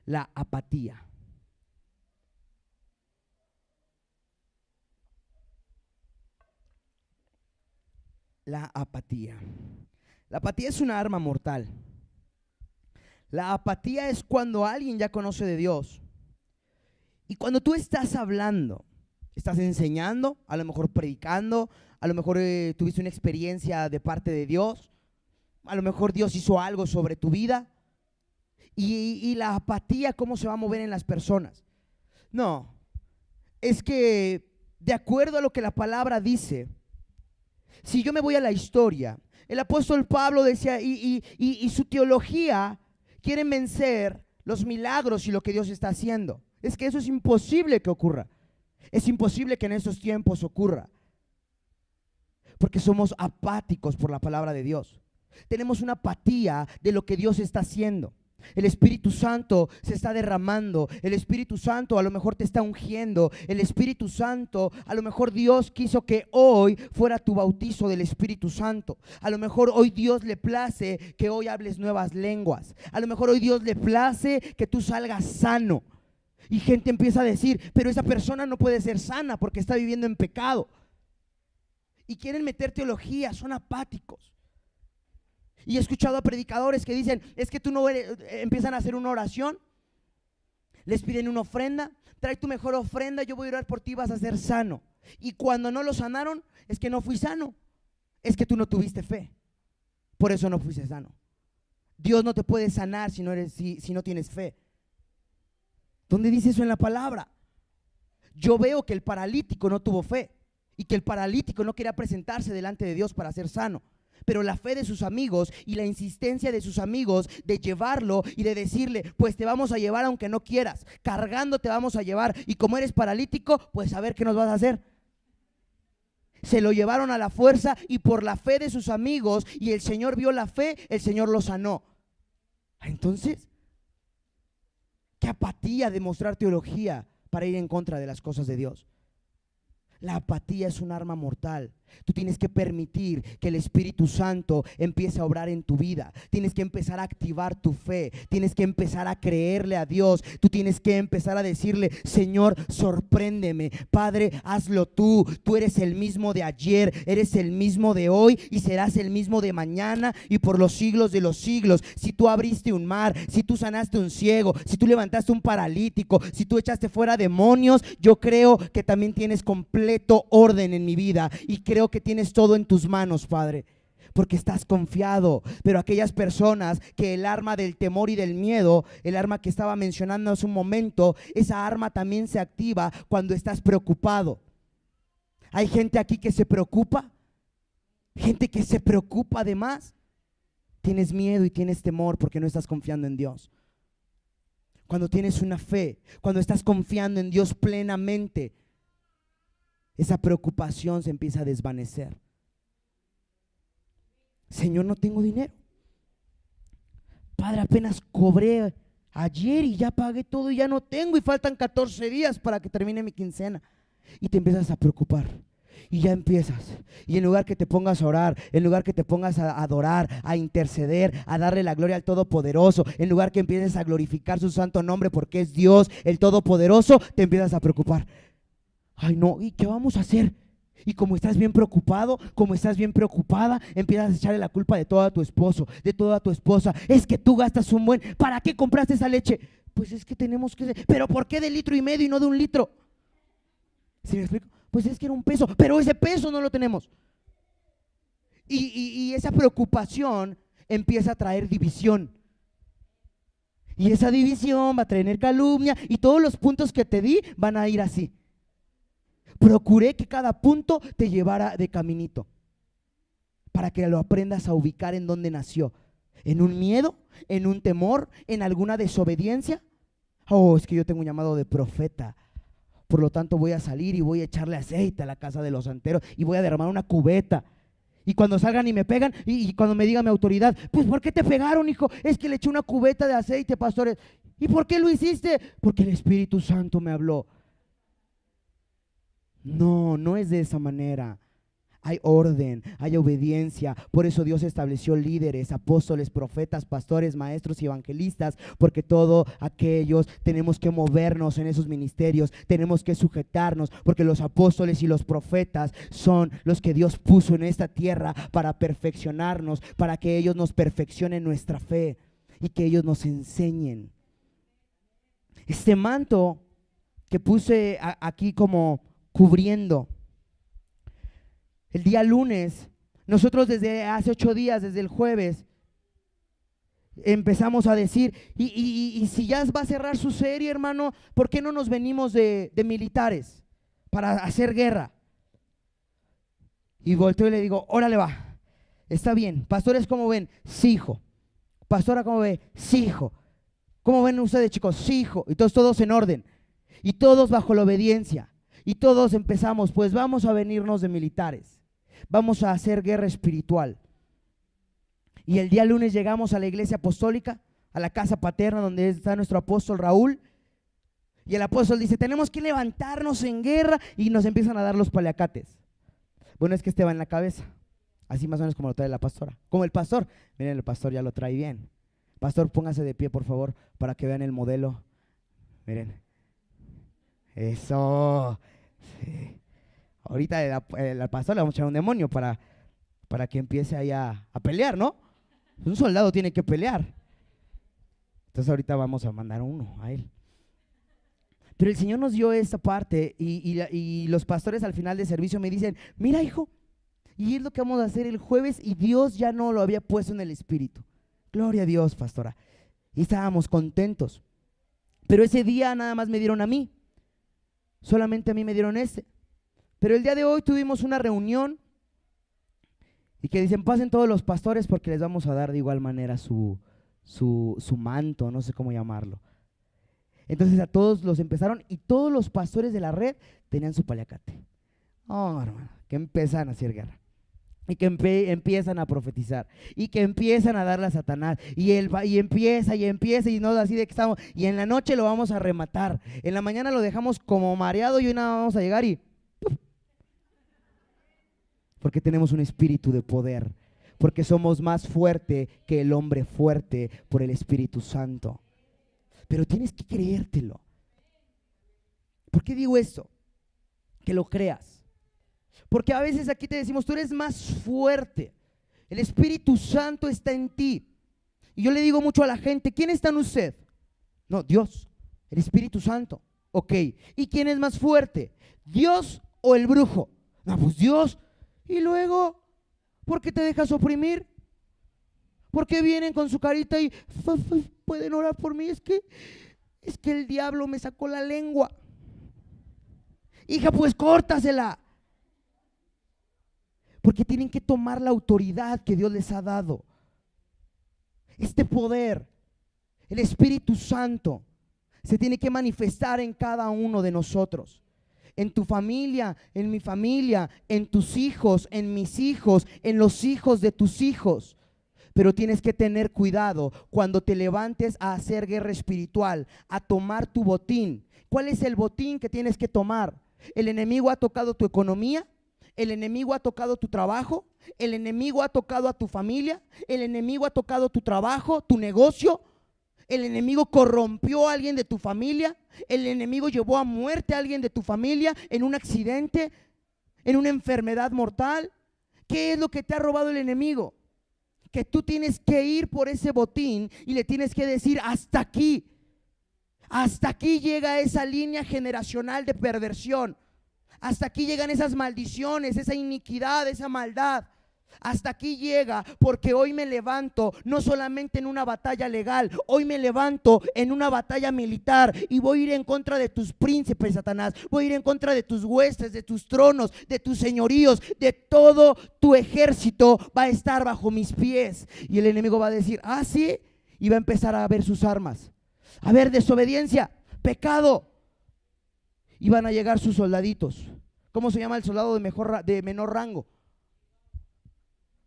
La apatía. La apatía. La apatía es una arma mortal. La apatía es cuando alguien ya conoce de Dios. Y cuando tú estás hablando, estás enseñando, a lo mejor predicando, a lo mejor tuviste una experiencia de parte de Dios, a lo mejor Dios hizo algo sobre tu vida, y la apatía, ¿cómo se va a mover en las personas? No, es que de acuerdo a lo que la palabra dice, si yo me voy a la historia, el apóstol Pablo decía, y su teología quiere vencer los milagros y lo que Dios está haciendo. Es que eso es imposible que ocurra. Es imposible que en estos tiempos ocurra. Porque somos apáticos por la palabra de Dios. Tenemos una apatía de lo que Dios está haciendo. El Espíritu Santo se está derramando. El Espíritu Santo a lo mejor te está ungiendo. El Espíritu Santo, a lo mejor Dios quiso que hoy fuera tu bautizo del Espíritu Santo. A lo mejor hoy Dios le place que hoy hables nuevas lenguas. A lo mejor hoy Dios le place que tú salgas sano. Y gente empieza a decir, pero esa persona no puede ser sana porque está viviendo en pecado. Y quieren meter teología, son apáticos. Y he escuchado a predicadores que dicen, es que tú no eres, empiezan a hacer una oración, les piden una ofrenda, trae tu mejor ofrenda, yo voy a orar por ti, vas a ser sano. Y cuando no lo sanaron, es que no fui sano, es que tú no tuviste fe, por eso no fuiste sano. Dios no te puede sanar si no tienes fe. ¿Dónde dice eso en la palabra? Yo veo que el paralítico no tuvo fe y que el paralítico no quería presentarse delante de Dios para ser sano. Pero la fe de sus amigos y la insistencia de sus amigos de llevarlo y de decirle, pues te vamos a llevar aunque no quieras, cargando te vamos a llevar, y como eres paralítico, pues a ver qué nos vas a hacer. Se lo llevaron a la fuerza y por la fe de sus amigos, y el Señor vio la fe, el Señor lo sanó. Entonces, qué apatía de mostrar teología para ir en contra de las cosas de Dios. La apatía es un arma mortal. Tú tienes que permitir que el Espíritu Santo empiece a obrar en tu vida. Tienes que empezar a activar tu fe. Tienes que empezar a creerle a Dios. Tú tienes que empezar a decirle, Señor, sorpréndeme. Padre, hazlo tú. Tú eres el mismo de ayer, eres el mismo de hoy y serás el mismo de mañana y por los siglos de los siglos. Si tú abriste un mar, si tú sanaste un ciego, si tú levantaste un paralítico, si tú echaste fuera demonios, yo creo que también tienes completo orden en mi vida y creo que tienes todo en tus manos, Padre, porque estás confiado. Pero aquellas personas que el arma del temor y del miedo, el arma que estaba mencionando hace un momento, esa arma también se activa cuando estás preocupado. Hay gente aquí que se preocupa, gente que se preocupa además. Tienes miedo y tienes temor porque no estás confiando en Dios. cuando tienes una fe, cuando estás confiando en Dios plenamente, esa preocupación se empieza a desvanecer. Señor, no tengo dinero. Padre, apenas cobré ayer y ya pagué todo y ya no tengo y faltan 14 días para que termine mi quincena. Y te empiezas a preocupar y ya empiezas. Y en lugar que te pongas a orar, en lugar que te pongas a adorar, a interceder, a darle la gloria al Todopoderoso, en lugar que empieces a glorificar su santo nombre porque es Dios el Todopoderoso, te empiezas a preocupar. Ay no, ¿y qué vamos a hacer? Y como estás bien preocupado, como estás bien preocupada, empiezas a echarle la culpa de todo a tu esposo, de toda tu esposa. Es que tú gastas un buen, ¿para qué compraste esa leche? Pues es que tenemos que, ¿pero por qué de 1,5 litros y no de 1 litro? ¿Sí me explico? Pues es que era 1 peso, pero ese peso no lo tenemos. Y esa preocupación empieza a traer división. Y esa división va a traer calumnia y todos los puntos que te di van a ir así. Procuré que cada punto te llevara de caminito para que lo aprendas a ubicar en donde nació. ¿En un miedo? ¿En un temor? ¿En alguna desobediencia? Oh, es que yo tengo un llamado de profeta. Por lo tanto voy a salir y voy a echarle aceite a la casa de los santeros y voy a derramar una cubeta. Y cuando salgan y me pegan y cuando me diga mi autoridad, pues ¿por qué te pegaron, hijo? Es que le eché una cubeta de aceite, pastores. ¿Y por qué lo hiciste? Porque el Espíritu Santo me habló. No, no es de esa manera. Hay orden, hay obediencia. Por eso Dios estableció líderes, apóstoles, profetas, pastores, maestros y evangelistas, porque todos aquellos tenemos que movernos en esos ministerios, tenemos que sujetarnos, porque los apóstoles y los profetas son los que Dios puso en esta tierra para perfeccionarnos, para que ellos nos perfeccionen nuestra fe y que ellos nos enseñen. Este manto que puse aquí como cubriendo, el día lunes, nosotros desde hace 8 días, desde el jueves, empezamos a decir, y si ya va a cerrar su serie, hermano, ¿por qué no nos venimos de militares para hacer guerra? Y volteo y le digo, órale va, está bien. Pastores, ¿cómo ven? Sí, hijo. Pastora, ¿cómo ve? Sí, hijo. ¿Cómo ven ustedes, chicos? Sí, hijo. Y todos en orden. Y todos bajo la obediencia. Y todos empezamos, pues vamos a venirnos de militares. Vamos a hacer guerra espiritual. Y el día lunes llegamos a la iglesia apostólica, a la casa paterna donde está nuestro apóstol Raúl. Y el apóstol dice, tenemos que levantarnos en guerra, y nos empiezan a dar los paliacates. Bueno, es que este va en la cabeza, así más o menos como lo trae la pastora. Como el pastor, miren, el pastor ya lo trae bien. Pastor, póngase de pie, por favor, para que vean el modelo. Miren. Eso. Sí. Ahorita al pastor le vamos a echar un demonio para que empiece ahí a pelear, ¿no? Un soldado tiene que pelear. Entonces ahorita vamos a mandar uno a él. Pero el Señor nos dio esta parte y los pastores al final del servicio me dicen, mira, hijo, y es lo que vamos a hacer el jueves, y Dios ya no lo había puesto en el espíritu. Gloria a Dios, pastora. Y estábamos contentos. Pero ese día nada más me dieron a mí. Solamente a mí me dieron este. Pero el día de hoy tuvimos una reunión y que dicen, pasen todos los pastores porque les vamos a dar de igual manera su manto, no sé cómo llamarlo. Entonces a todos los empezaron, y todos los pastores de la red tenían su paliacate. Oh, hermano, que empiezan a hacer guerra. Y que empiezan a profetizar, y que empiezan a darle a Satanás, y empieza, y no así de que estamos, y en la noche lo vamos a rematar, en la mañana lo dejamos como mareado, y hoy nada vamos a llegar y ¡puf! Porque tenemos un espíritu de poder, porque somos más fuerte que el hombre fuerte por el Espíritu Santo. Pero tienes que creértelo. ¿Por qué digo esto? Que lo creas. Porque a veces aquí te decimos, tú eres más fuerte, el Espíritu Santo está en ti. Y yo le digo mucho a la gente, ¿quién está en usted? No, Dios, el Espíritu Santo. Ok, ¿y quién es más fuerte? ¿Dios o el brujo? No, pues Dios. Y luego, ¿por qué te dejas oprimir? ¿Por qué vienen con su carita y pueden orar por mí? Es que el diablo me sacó la lengua. Hija, pues córtasela. Porque tienen que tomar la autoridad que Dios les ha dado. Este poder, el Espíritu Santo, se tiene que manifestar en cada uno de nosotros. En tu familia, en mi familia, en tus hijos, en mis hijos, en los hijos de tus hijos. Pero tienes que tener cuidado cuando te levantes a hacer guerra espiritual, a tomar tu botín. ¿Cuál es el botín que tienes que tomar? ¿El enemigo ha tocado tu economía? ¿El enemigo ha tocado tu trabajo? ¿El enemigo ha tocado a tu familia? ¿El enemigo ha tocado tu trabajo, tu negocio? ¿El enemigo corrompió a alguien de tu familia? ¿El enemigo llevó a muerte a alguien de tu familia en un accidente, en una enfermedad mortal? ¿Qué es lo que te ha robado el enemigo? Que tú tienes que ir por ese botín y le tienes que decir: hasta aquí. Hasta aquí llega esa línea generacional de perversión. Hasta aquí llegan esas maldiciones, esa iniquidad, esa maldad. Hasta aquí llega, porque hoy me levanto no solamente en una batalla legal, hoy me levanto en una batalla militar y voy a ir en contra de tus príncipes, Satanás. Voy a ir en contra de tus huestes, de tus tronos, de tus señoríos, de todo tu ejército va a estar bajo mis pies. Y el enemigo va a decir: ah, sí, y va a empezar a ver sus armas. A ver, desobediencia, pecado. Y van a llegar sus soldaditos. ¿Cómo se llama el soldado de menor rango?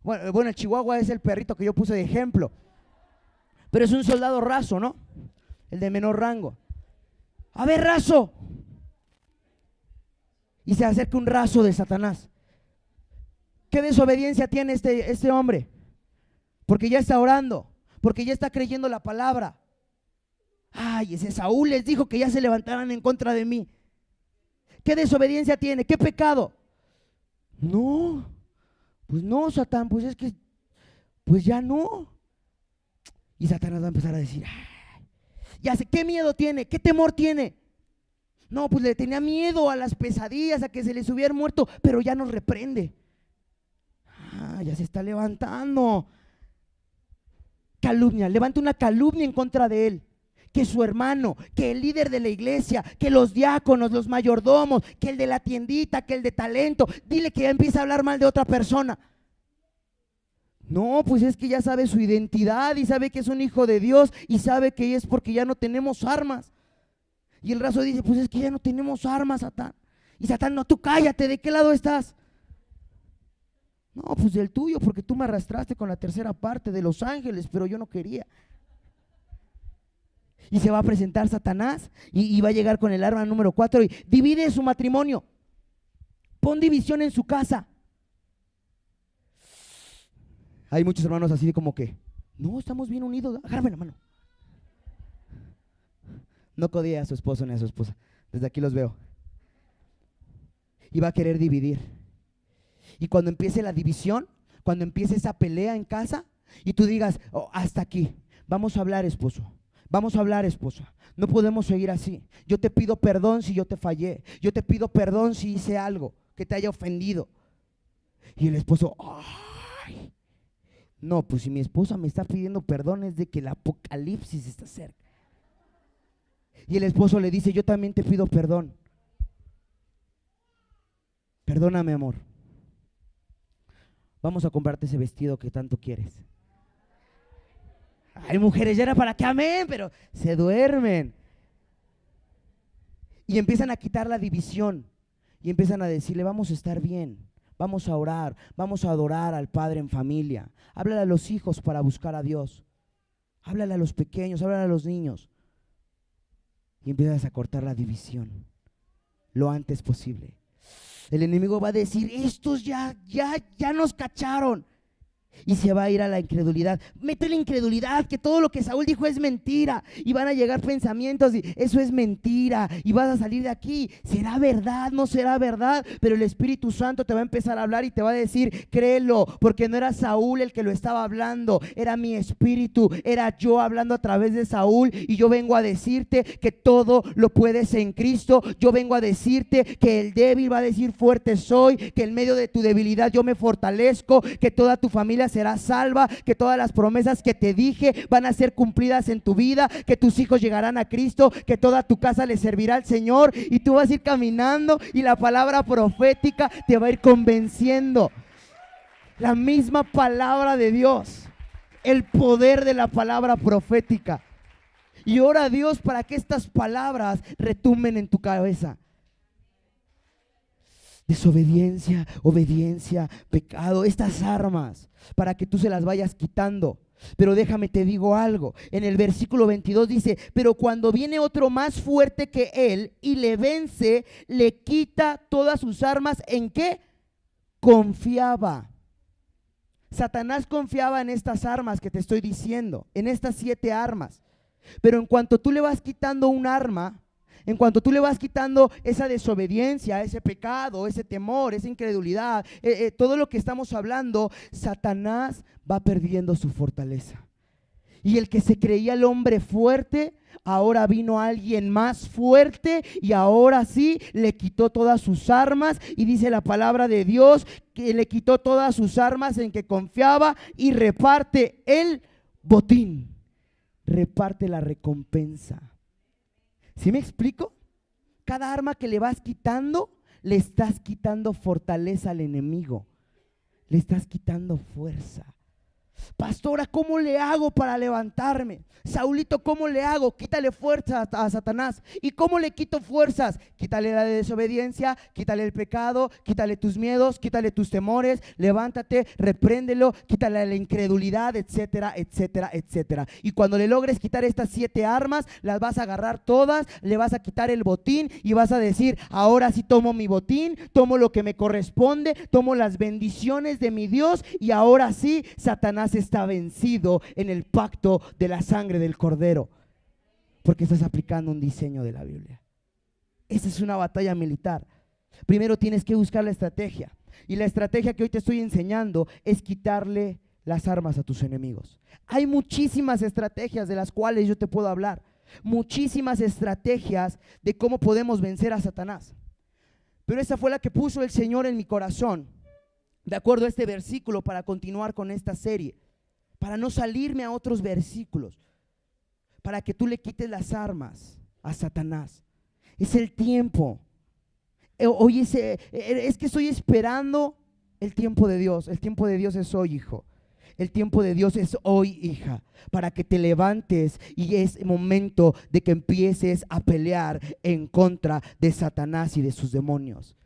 Bueno, el chihuahua es el perrito que yo puse de ejemplo, pero es un soldado raso, ¿no? El de menor rango. A ver, raso. Y se acerca un raso de Satanás. ¿Qué desobediencia tiene este hombre? Porque ya está orando, porque ya está creyendo la palabra. Ay, ese Saúl les dijo que ya se levantaran en contra de mí. ¿Qué desobediencia tiene? ¿Qué pecado? No, pues no, Satán, pues es que, pues ya no. Y Satanás va a empezar a decir: ay, ya sé, ¿qué miedo tiene? ¿Qué temor tiene? No, pues le tenía miedo a las pesadillas, a que se les hubiera muerto, pero ya nos reprende. Ah, ya se está levantando. Calumnia, levanta una calumnia en contra de él. Que su hermano, que el líder de la iglesia, que los diáconos, los mayordomos, que el de la tiendita, que el de talento, dile que ya empieza a hablar mal de otra persona. No, pues es que ya sabe su identidad y sabe que es un hijo de Dios y sabe que es porque ya no tenemos armas. Y el raso dice: pues es que ya no tenemos armas, Satán. Y Satán: no, tú cállate, ¿de qué lado estás? No, pues del tuyo, porque tú me arrastraste con la tercera parte de los ángeles, pero yo no quería. Y se va a presentar Satanás y va a llegar con el arma número 4 y divide su matrimonio. Pon división en su casa. Hay muchos hermanos así como que: no, estamos bien unidos, agárrame la mano. No codea a su esposo ni a su esposa. Desde aquí los veo. Y va a querer dividir. Y cuando empiece la división, cuando empiece esa pelea en casa y tú digas: oh, hasta aquí, vamos a hablar, esposo. Vamos a hablar, esposa. No podemos seguir así. Yo te pido perdón si yo te fallé. Yo te pido perdón si hice algo que te haya ofendido. Y el esposo: ay, no, pues si mi esposa me está pidiendo perdón es de que el apocalipsis está cerca. Y el esposo le dice: yo también te pido perdón. Perdóname, amor. Vamos a comprarte ese vestido que tanto quieres. Hay mujeres, ya era para que amén, pero se duermen. Y empiezan a quitar la división. Y empiezan a decirle: vamos a estar bien, vamos a orar, vamos a adorar al Padre en familia. Háblale a los hijos para buscar a Dios. Háblale a los pequeños, háblale a los niños. Y empiezas a cortar la división lo antes posible. El enemigo va a decir: estos ya nos cacharon. Y se va a ir a la incredulidad. Mete la incredulidad, que todo lo que Saúl dijo es mentira. Y van a llegar pensamientos y eso es mentira. Y vas a salir de aquí. ¿Será verdad? ¿No será verdad? Pero el Espíritu Santo te va a empezar a hablar y te va a decir: créelo, porque no era Saúl el que lo estaba hablando. Era mi espíritu, era yo hablando a través de Saúl. Y yo vengo a decirte que todo lo puedes en Cristo. Yo vengo a decirte que el débil va a decir: fuerte soy. Que en medio de tu debilidad yo me fortalezco. Que toda tu familia será salva, que todas las promesas que te dije van a ser cumplidas en tu vida, que tus hijos llegarán a Cristo, que toda tu casa le servirá al Señor y tú vas a ir caminando y la palabra profética te va a ir convenciendo. La misma palabra de Dios, el poder de la palabra profética. Y ora a Dios para que estas palabras retumben en tu cabeza. Desobediencia, obediencia, pecado, estas armas, para que tú se las vayas quitando. Pero déjame te digo algo, en el versículo 22 dice, pero cuando viene otro más fuerte que él y le vence, le quita todas sus armas. ¿En qué? Confiaba. Satanás confiaba en estas armas que te estoy diciendo, en estas 7 armas. Pero en cuanto tú le vas quitando un arma, en cuanto tú le vas quitando esa desobediencia, ese pecado, ese temor, esa incredulidad, todo lo que estamos hablando, Satanás va perdiendo su fortaleza. Y el que se creía el hombre fuerte, ahora vino alguien más fuerte y ahora sí le quitó todas sus armas. Y dice la palabra de Dios que le quitó todas sus armas en que confiaba y reparte el botín, reparte la recompensa. ¿Sí me explico? Cada arma que le vas quitando, le estás quitando fortaleza al enemigo. Le estás quitando fuerza. Pastora, ¿cómo le hago para levantarme? Saulito, ¿cómo le hago? Quítale fuerza a Satanás. ¿Y cómo le quito fuerzas? Quítale la desobediencia, quítale el pecado, quítale tus miedos, quítale tus temores, levántate, repréndelo, quítale la incredulidad, etcétera, etcétera, etcétera. Y cuando le logres quitar estas 7 armas, las vas a agarrar todas, le vas a quitar el botín y vas a decir, ahora sí tomo mi botín, tomo lo que me corresponde, tomo las bendiciones de mi Dios y ahora sí, Satanás está vencido en el pacto de la sangre del Cordero, porque estás aplicando un diseño de la Biblia. Esa es una batalla militar. Primero tienes que buscar la estrategia, y la estrategia que hoy te estoy enseñando es quitarle las armas a tus enemigos. Hay muchísimas estrategias de las cuales yo te puedo hablar, muchísimas estrategias de cómo podemos vencer a Satanás, pero esa fue la que puso el Señor en mi corazón, de acuerdo a este versículo, para continuar con esta serie, para no salirme a otros versículos, para que tú le quites las armas a Satanás. Es el tiempo. Hoy es que estoy esperando el tiempo de Dios. El tiempo de Dios es hoy, hijo. El tiempo de Dios es hoy, hija, para que te levantes y es momento de que empieces a pelear en contra de Satanás y de sus demonios.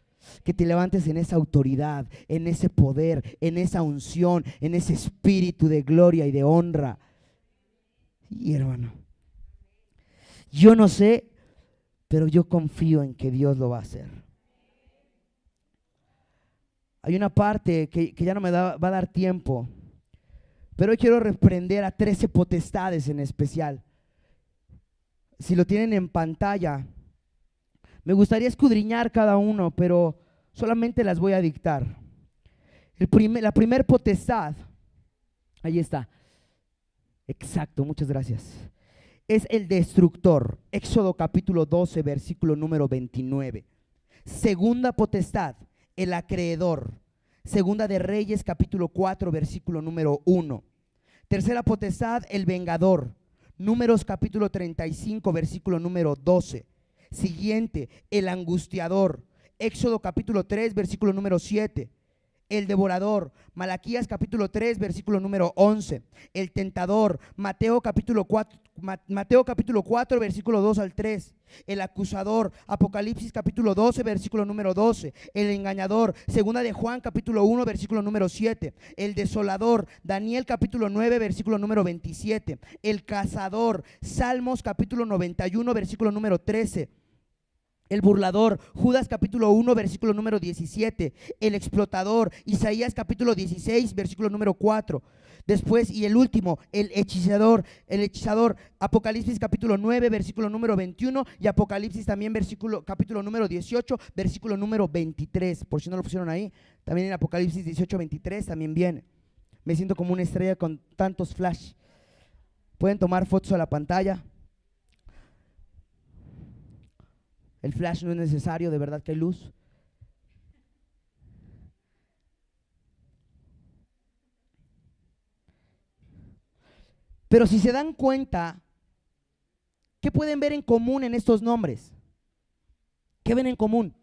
Que te levantes en esa autoridad, en ese poder, en esa unción, en ese espíritu de gloria y de honra. Y hermano, yo no sé, pero yo confío en que Dios lo va a hacer. Hay una parte que ya no me va a dar tiempo, pero hoy quiero reprender a 13 potestades en especial. Si lo tienen en pantalla, me gustaría escudriñar cada uno, pero solamente las voy a dictar. La primer potestad, ahí está. Exacto, muchas gracias. Es el destructor. Éxodo capítulo 12, versículo número 29. Segunda potestad, el acreedor. Segunda de Reyes capítulo 4, versículo número 1. Tercera potestad, el vengador. Números capítulo 35, versículo número 12. Siguiente, el angustiador. Éxodo capítulo 3, versículo número 7. El devorador, Malaquías capítulo 3, versículo número 11. El tentador, Mateo capítulo 4, versículo 2 al 3. El acusador, Apocalipsis capítulo 12, versículo número 12. El engañador, segunda de Juan capítulo 1, versículo número 7. El desolador, Daniel capítulo 9, versículo número 27. El cazador, Salmos capítulo 91, versículo número 13. El burlador, Judas capítulo 1, versículo número 17. El explotador, Isaías capítulo 16, versículo número 4. Después, y el último, el hechizador, Apocalipsis capítulo 9, versículo número 21, y Apocalipsis también capítulo número 18, versículo número 23. Por si no lo pusieron ahí, también en Apocalipsis 18, 23 también viene. Me siento como una estrella con tantos flash. Pueden tomar fotos a la pantalla. El flash no es necesario, de verdad que hay luz. Pero si se dan cuenta, ¿qué pueden ver en común en estos nombres? ¿Qué ven en común?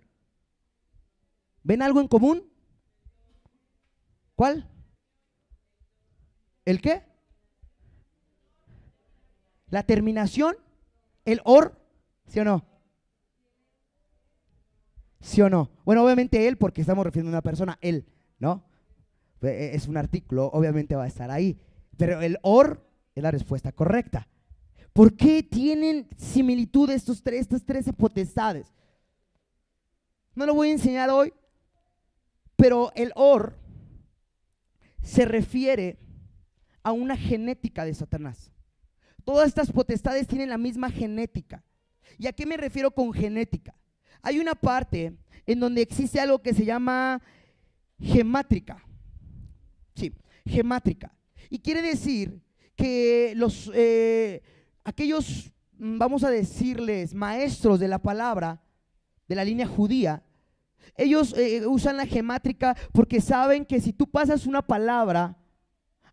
¿Ven algo en común? ¿Cuál? ¿El qué? La terminación ¿El or? ¿Sí o no? ¿Sí o no? Bueno, obviamente él, porque estamos refiriendo a una persona, él, ¿no? Es un artículo, obviamente va a estar ahí. Pero el or es la respuesta correcta. ¿Por qué tienen similitud estas 13 potestades? No lo voy a enseñar hoy, pero el or se refiere a una genética de Satanás. Todas estas potestades tienen la misma genética. ¿Y a qué me refiero con genética? Hay una parte en donde existe algo que se llama gemátrica. Sí, gemátrica. Y quiere decir que aquellos, vamos a decirles, maestros de la palabra, de la línea judía, ellos usan la gemátrica porque saben que si tú pasas una palabra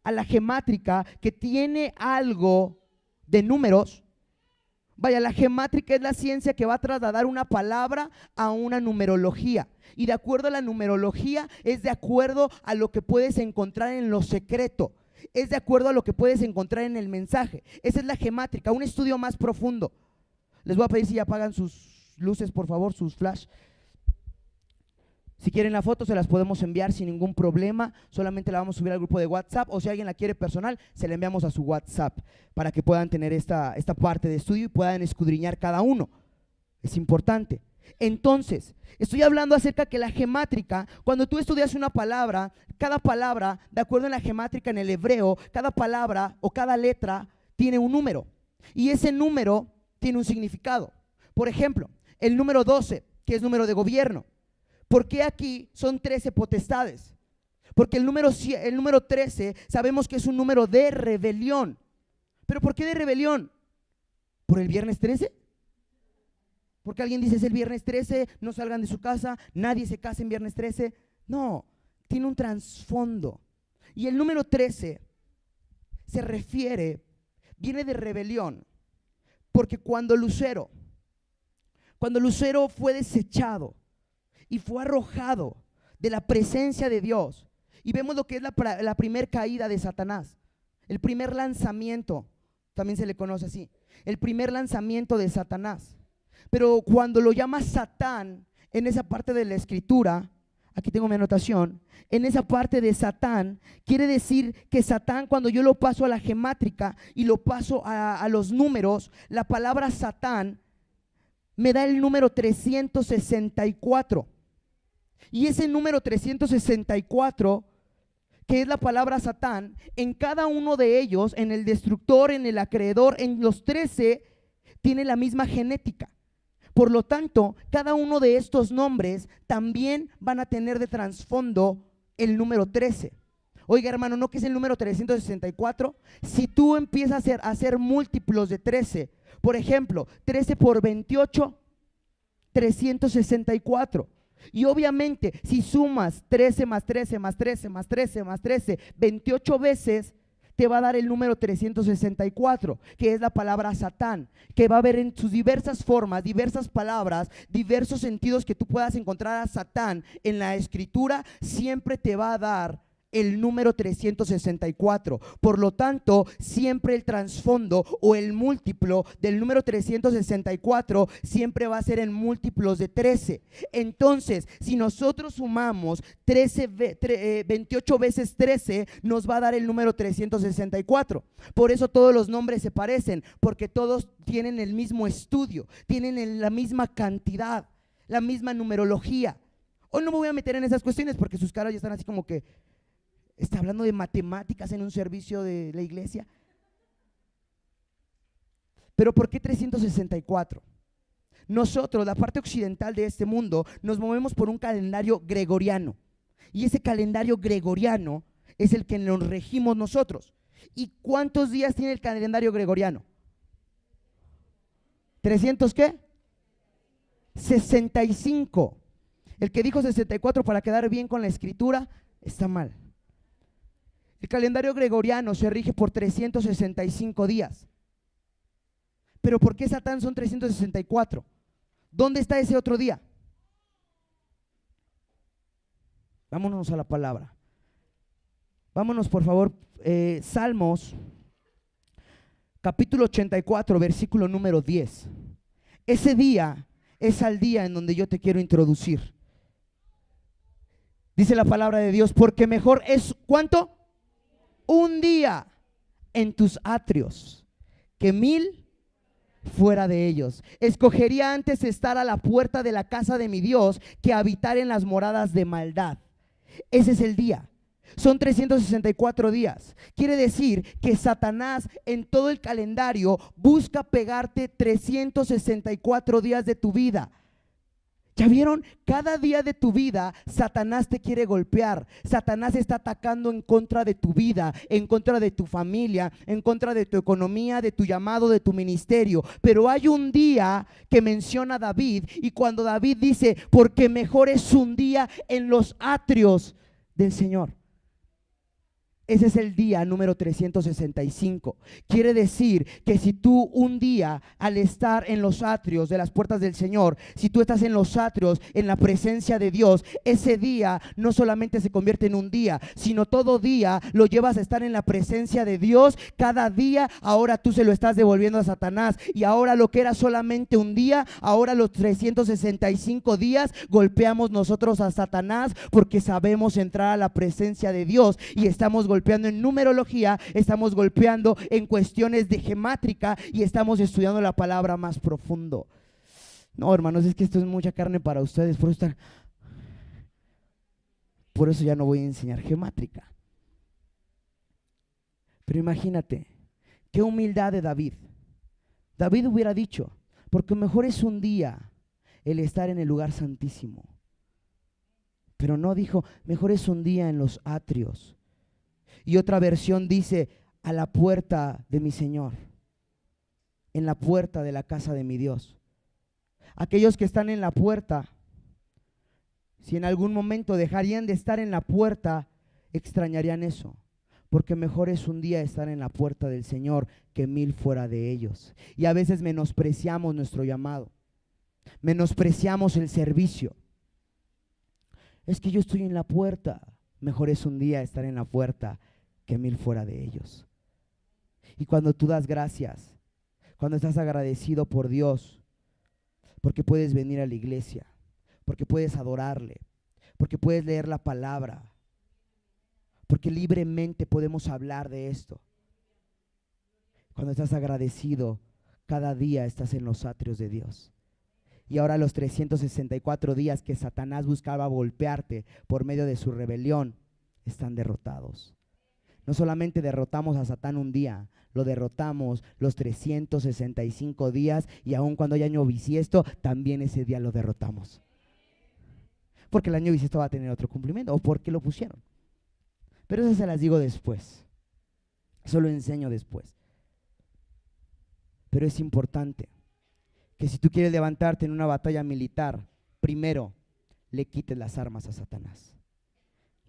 a la gemátrica que tiene algo de números, vaya, la gemátrica es la ciencia que va a trasladar una palabra a una numerología. Y de acuerdo a la numerología es de acuerdo a lo que puedes encontrar en lo secreto. Es de acuerdo a lo que puedes encontrar en el mensaje. Esa es la gemátrica, un estudio más profundo. Les voy a pedir si apagan sus luces, por favor, sus flash. Si quieren la foto se las podemos enviar sin ningún problema, solamente la vamos a subir al grupo de WhatsApp, o si alguien la quiere personal, se la enviamos a su WhatsApp para que puedan tener esta parte de estudio y puedan escudriñar cada uno. Es importante. Entonces, estoy hablando acerca que la gemátrica, cuando tú estudias una palabra, cada palabra, de acuerdo a la gemátrica en el hebreo, cada palabra o cada letra tiene un número, y ese número tiene un significado. Por ejemplo, el número 12, que es número de gobierno. ¿Por qué aquí son 13 potestades? Porque el número 13 sabemos que es un número de rebelión. ¿Pero por qué de rebelión? ¿Por el viernes 13? Porque alguien dice es el viernes 13, no salgan de su casa, nadie se casa en viernes 13. No, tiene un trasfondo. Y el número 13 viene de rebelión, porque cuando Lucero fue desechado y fue arrojado de la presencia de Dios, y vemos lo que es la primer caída de Satanás, el primer lanzamiento, también se le conoce así, el primer lanzamiento de Satanás. Pero cuando lo llama Satán, en esa parte de la escritura, aquí tengo mi anotación, en esa parte de Satán, quiere decir que Satán, cuando yo lo paso a la gemátrica y lo paso a los números, la palabra Satán me da el número 364. Y ese número 364, que es la palabra Satán, en cada uno de ellos, en el destructor, en el acreedor, en los 13, tiene la misma genética. Por lo tanto, cada uno de estos nombres también van a tener de trasfondo el número 13. Oiga, hermano, ¿no que es el número 364? Si tú empiezas a hacer múltiplos de 13, por ejemplo, 13 por 28, 364. Y obviamente, si sumas 13 más 13 más 13 más 13 más 13, 28 veces, te va a dar el número 364, que es la palabra Satán, que va a haber en sus diversas formas, diversas palabras, diversos sentidos que tú puedas encontrar a Satán en la escritura, siempre te va a dar el número 364. Por lo tanto, siempre el trasfondo o el múltiplo del número 364 siempre va a ser en múltiplos de 13. Entonces, si nosotros sumamos 28 veces 13, nos va a dar el número 364. Por eso todos los nombres se parecen, porque todos tienen el mismo estudio, tienen la misma cantidad, la misma numerología. Hoy no me voy a meter en esas cuestiones porque sus caras ya están así como que está hablando de matemáticas en un servicio de la iglesia. Pero ¿por qué 364? Nosotros, la parte occidental de este mundo, nos movemos por un calendario gregoriano. Y ese calendario gregoriano es el que nos regimos nosotros. ¿Y cuántos días tiene el calendario gregoriano? ¿300 qué? 65. El que dijo 64 para quedar bien con la escritura está mal. El calendario gregoriano se rige por 365 días. ¿Pero por qué Satán son 364? ¿Dónde está ese otro día? Vámonos a la palabra. Vámonos por favor, Salmos, capítulo 84, versículo número 10. Ese día es al día en donde yo te quiero introducir. Dice la palabra de Dios, porque mejor es, ¿cuánto? Un día en tus atrios que 1000 fuera de ellos. Escogería antes estar a la puerta de la casa de mi Dios que habitar en las moradas de maldad. Ese es el día. Son 364 días. Quiere decir que Satanás en todo el calendario busca pegarte 364 días de tu vida. ¿Ya vieron? Cada día de tu vida Satanás te quiere golpear. Satanás está atacando en contra de tu vida, en contra de tu familia, en contra de tu economía, de tu llamado, de tu ministerio. Pero hay un día que menciona David, y cuando David dice, porque mejor es un día en los atrios del Señor. Ese es el día número 365. Quiere decir que si tú un día, al estar en los atrios de las puertas del Señor, si tú estás en los atrios, en la presencia de Dios, ese día no solamente se convierte en un día, sino todo día lo llevas a estar en la presencia de Dios. Cada día ahora tú se lo estás devolviendo a Satanás, y ahora lo que era solamente un día, ahora los 365 días golpeamos nosotros a Satanás, porque sabemos entrar a la presencia de Dios, y estamos golpeando en numerología, estamos golpeando en cuestiones de gemátrica, y estamos estudiando la palabra más profundo. No, hermanos, es que esto es mucha carne para ustedes, por eso ya no voy a enseñar gemátrica. Pero imagínate, qué humildad de David. David hubiera dicho, porque mejor es un día el estar en el lugar santísimo. Pero no, dijo, mejor es un día en los atrios. Y otra versión dice, a la puerta de mi Señor, en la puerta de la casa de mi Dios. Aquellos que están en la puerta, si en algún momento dejarían de estar en la puerta, extrañarían eso, porque mejor es un día estar en la puerta del Señor que 1000 fuera de ellos. Y a veces menospreciamos nuestro llamado, menospreciamos el servicio. Es que yo estoy en la puerta. Mejor es un día estar en la puerta que 1000 fuera de ellos. Y cuando tú das gracias, cuando estás agradecido por Dios, porque puedes venir a la iglesia, porque puedes adorarle, porque puedes leer la palabra, porque libremente podemos hablar de esto. Cuando estás agradecido, cada día estás en los atrios de Dios. Y ahora los 364 días que Satanás buscaba golpearte por medio de su rebelión están derrotados. No solamente derrotamos a Satán un día, lo derrotamos los 365 días, y aun cuando hay año bisiesto, también ese día lo derrotamos. Porque el año bisiesto va a tener otro cumplimiento, o porque lo pusieron. Pero eso se las digo después. Eso lo enseño después. Pero es importante que si tú quieres levantarte en una batalla militar, primero le quites las armas a Satanás.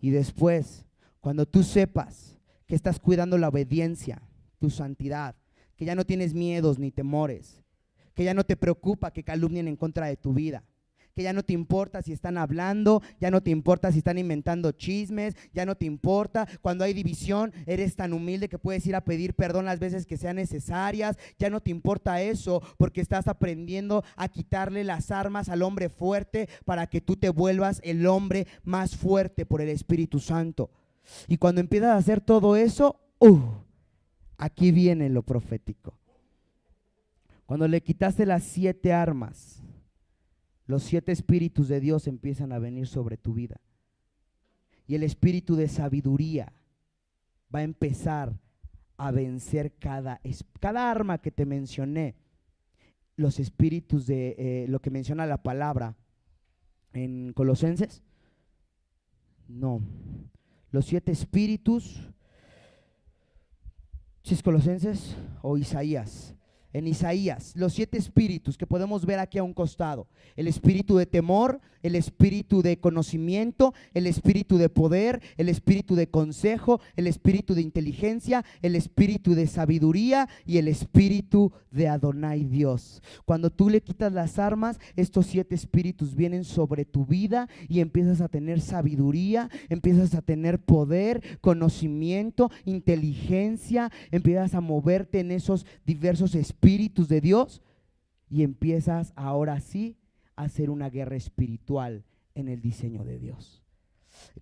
Y después, cuando tú sepas que estás cuidando la obediencia, tu santidad, que ya no tienes miedos ni temores, que ya no te preocupa que calumnien en contra de tu vida, que ya no te importa si están hablando, ya no te importa si están inventando chismes, ya no te importa cuando hay división, eres tan humilde que puedes ir a pedir perdón las veces que sean necesarias, ya no te importa eso, porque estás aprendiendo a quitarle las armas al hombre fuerte para que tú te vuelvas el hombre más fuerte por el Espíritu Santo. Y cuando empiezas a hacer todo eso, aquí viene lo profético. Cuando le quitaste las 7 armas, los 7 espíritus de Dios empiezan a venir sobre tu vida. Y el espíritu de sabiduría va a empezar a vencer cada arma que te mencioné. Los espíritus de lo que menciona la palabra en Colosenses. No. Los 7 espíritus, si es Colosenses o Isaías. en Isaías, los 7 espíritus que podemos ver aquí a un costado: el espíritu de temor, el espíritu de conocimiento, el espíritu de poder, el espíritu de consejo, el espíritu de inteligencia, el espíritu de sabiduría y el espíritu de Adonai Dios. Cuando tú le quitas las armas, estos 7 espíritus vienen sobre tu vida y empiezas a tener sabiduría, empiezas a tener poder, conocimiento, inteligencia, empiezas a moverte en esos diversos espíritus de Dios y empiezas ahora sí a hacer una guerra espiritual en el diseño de Dios.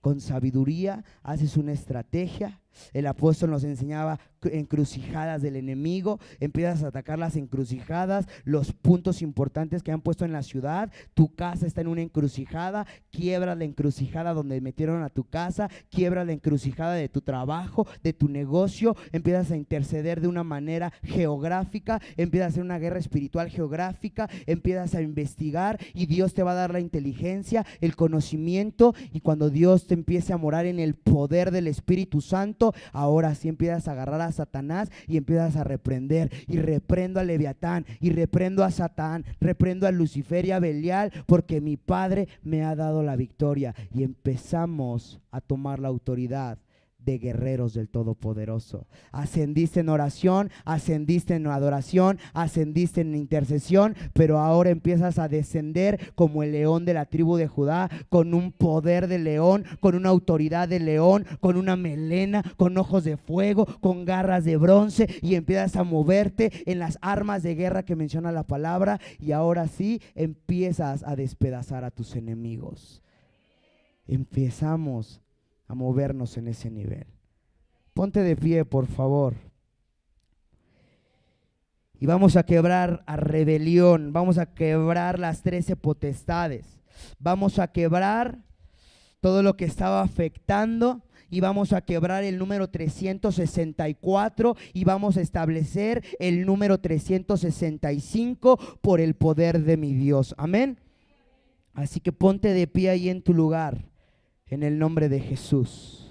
Con sabiduría haces una estrategia. El apóstol nos enseñaba encrucijadas del enemigo. Empiezas a atacar las encrucijadas, los puntos importantes que han puesto en la ciudad. Tu casa está en una encrucijada, quiebra la encrucijada donde metieron a tu casa, quiebra la encrucijada de tu trabajo, de tu negocio. Empiezas a interceder de una manera geográfica, empiezas a hacer una guerra espiritual geográfica, empiezas a investigar y Dios te va a dar la inteligencia, el conocimiento, y cuando Dios te empiece a morar en el poder del Espíritu Santo, ahora sí empiezas a agarrar a Satanás y empiezas a reprender. Y reprendo a Leviatán, y reprendo a Satán, reprendo a Lucifer y a Belial, porque mi Padre me ha dado la victoria. Y empezamos a tomar la autoridad de guerreros del Todopoderoso. Ascendiste en oración, ascendiste en adoración, ascendiste en intercesión, pero ahora empiezas a descender como el león de la tribu de Judá, con un poder de león, con una autoridad de león, con una melena, con ojos de fuego, con garras de bronce, y empiezas a moverte en las armas de guerra que menciona la palabra, y ahora sí empiezas a despedazar a tus enemigos. Empezamos a movernos en ese nivel. Ponte de pie, por favor. Y vamos a quebrar a rebelión, vamos a quebrar las 13 potestades, vamos a quebrar todo lo que estaba afectando, y vamos a quebrar el número 364 y vamos a establecer el número 365 por el poder de mi Dios. Amén. Así que ponte de pie ahí en tu lugar, en el nombre de Jesús.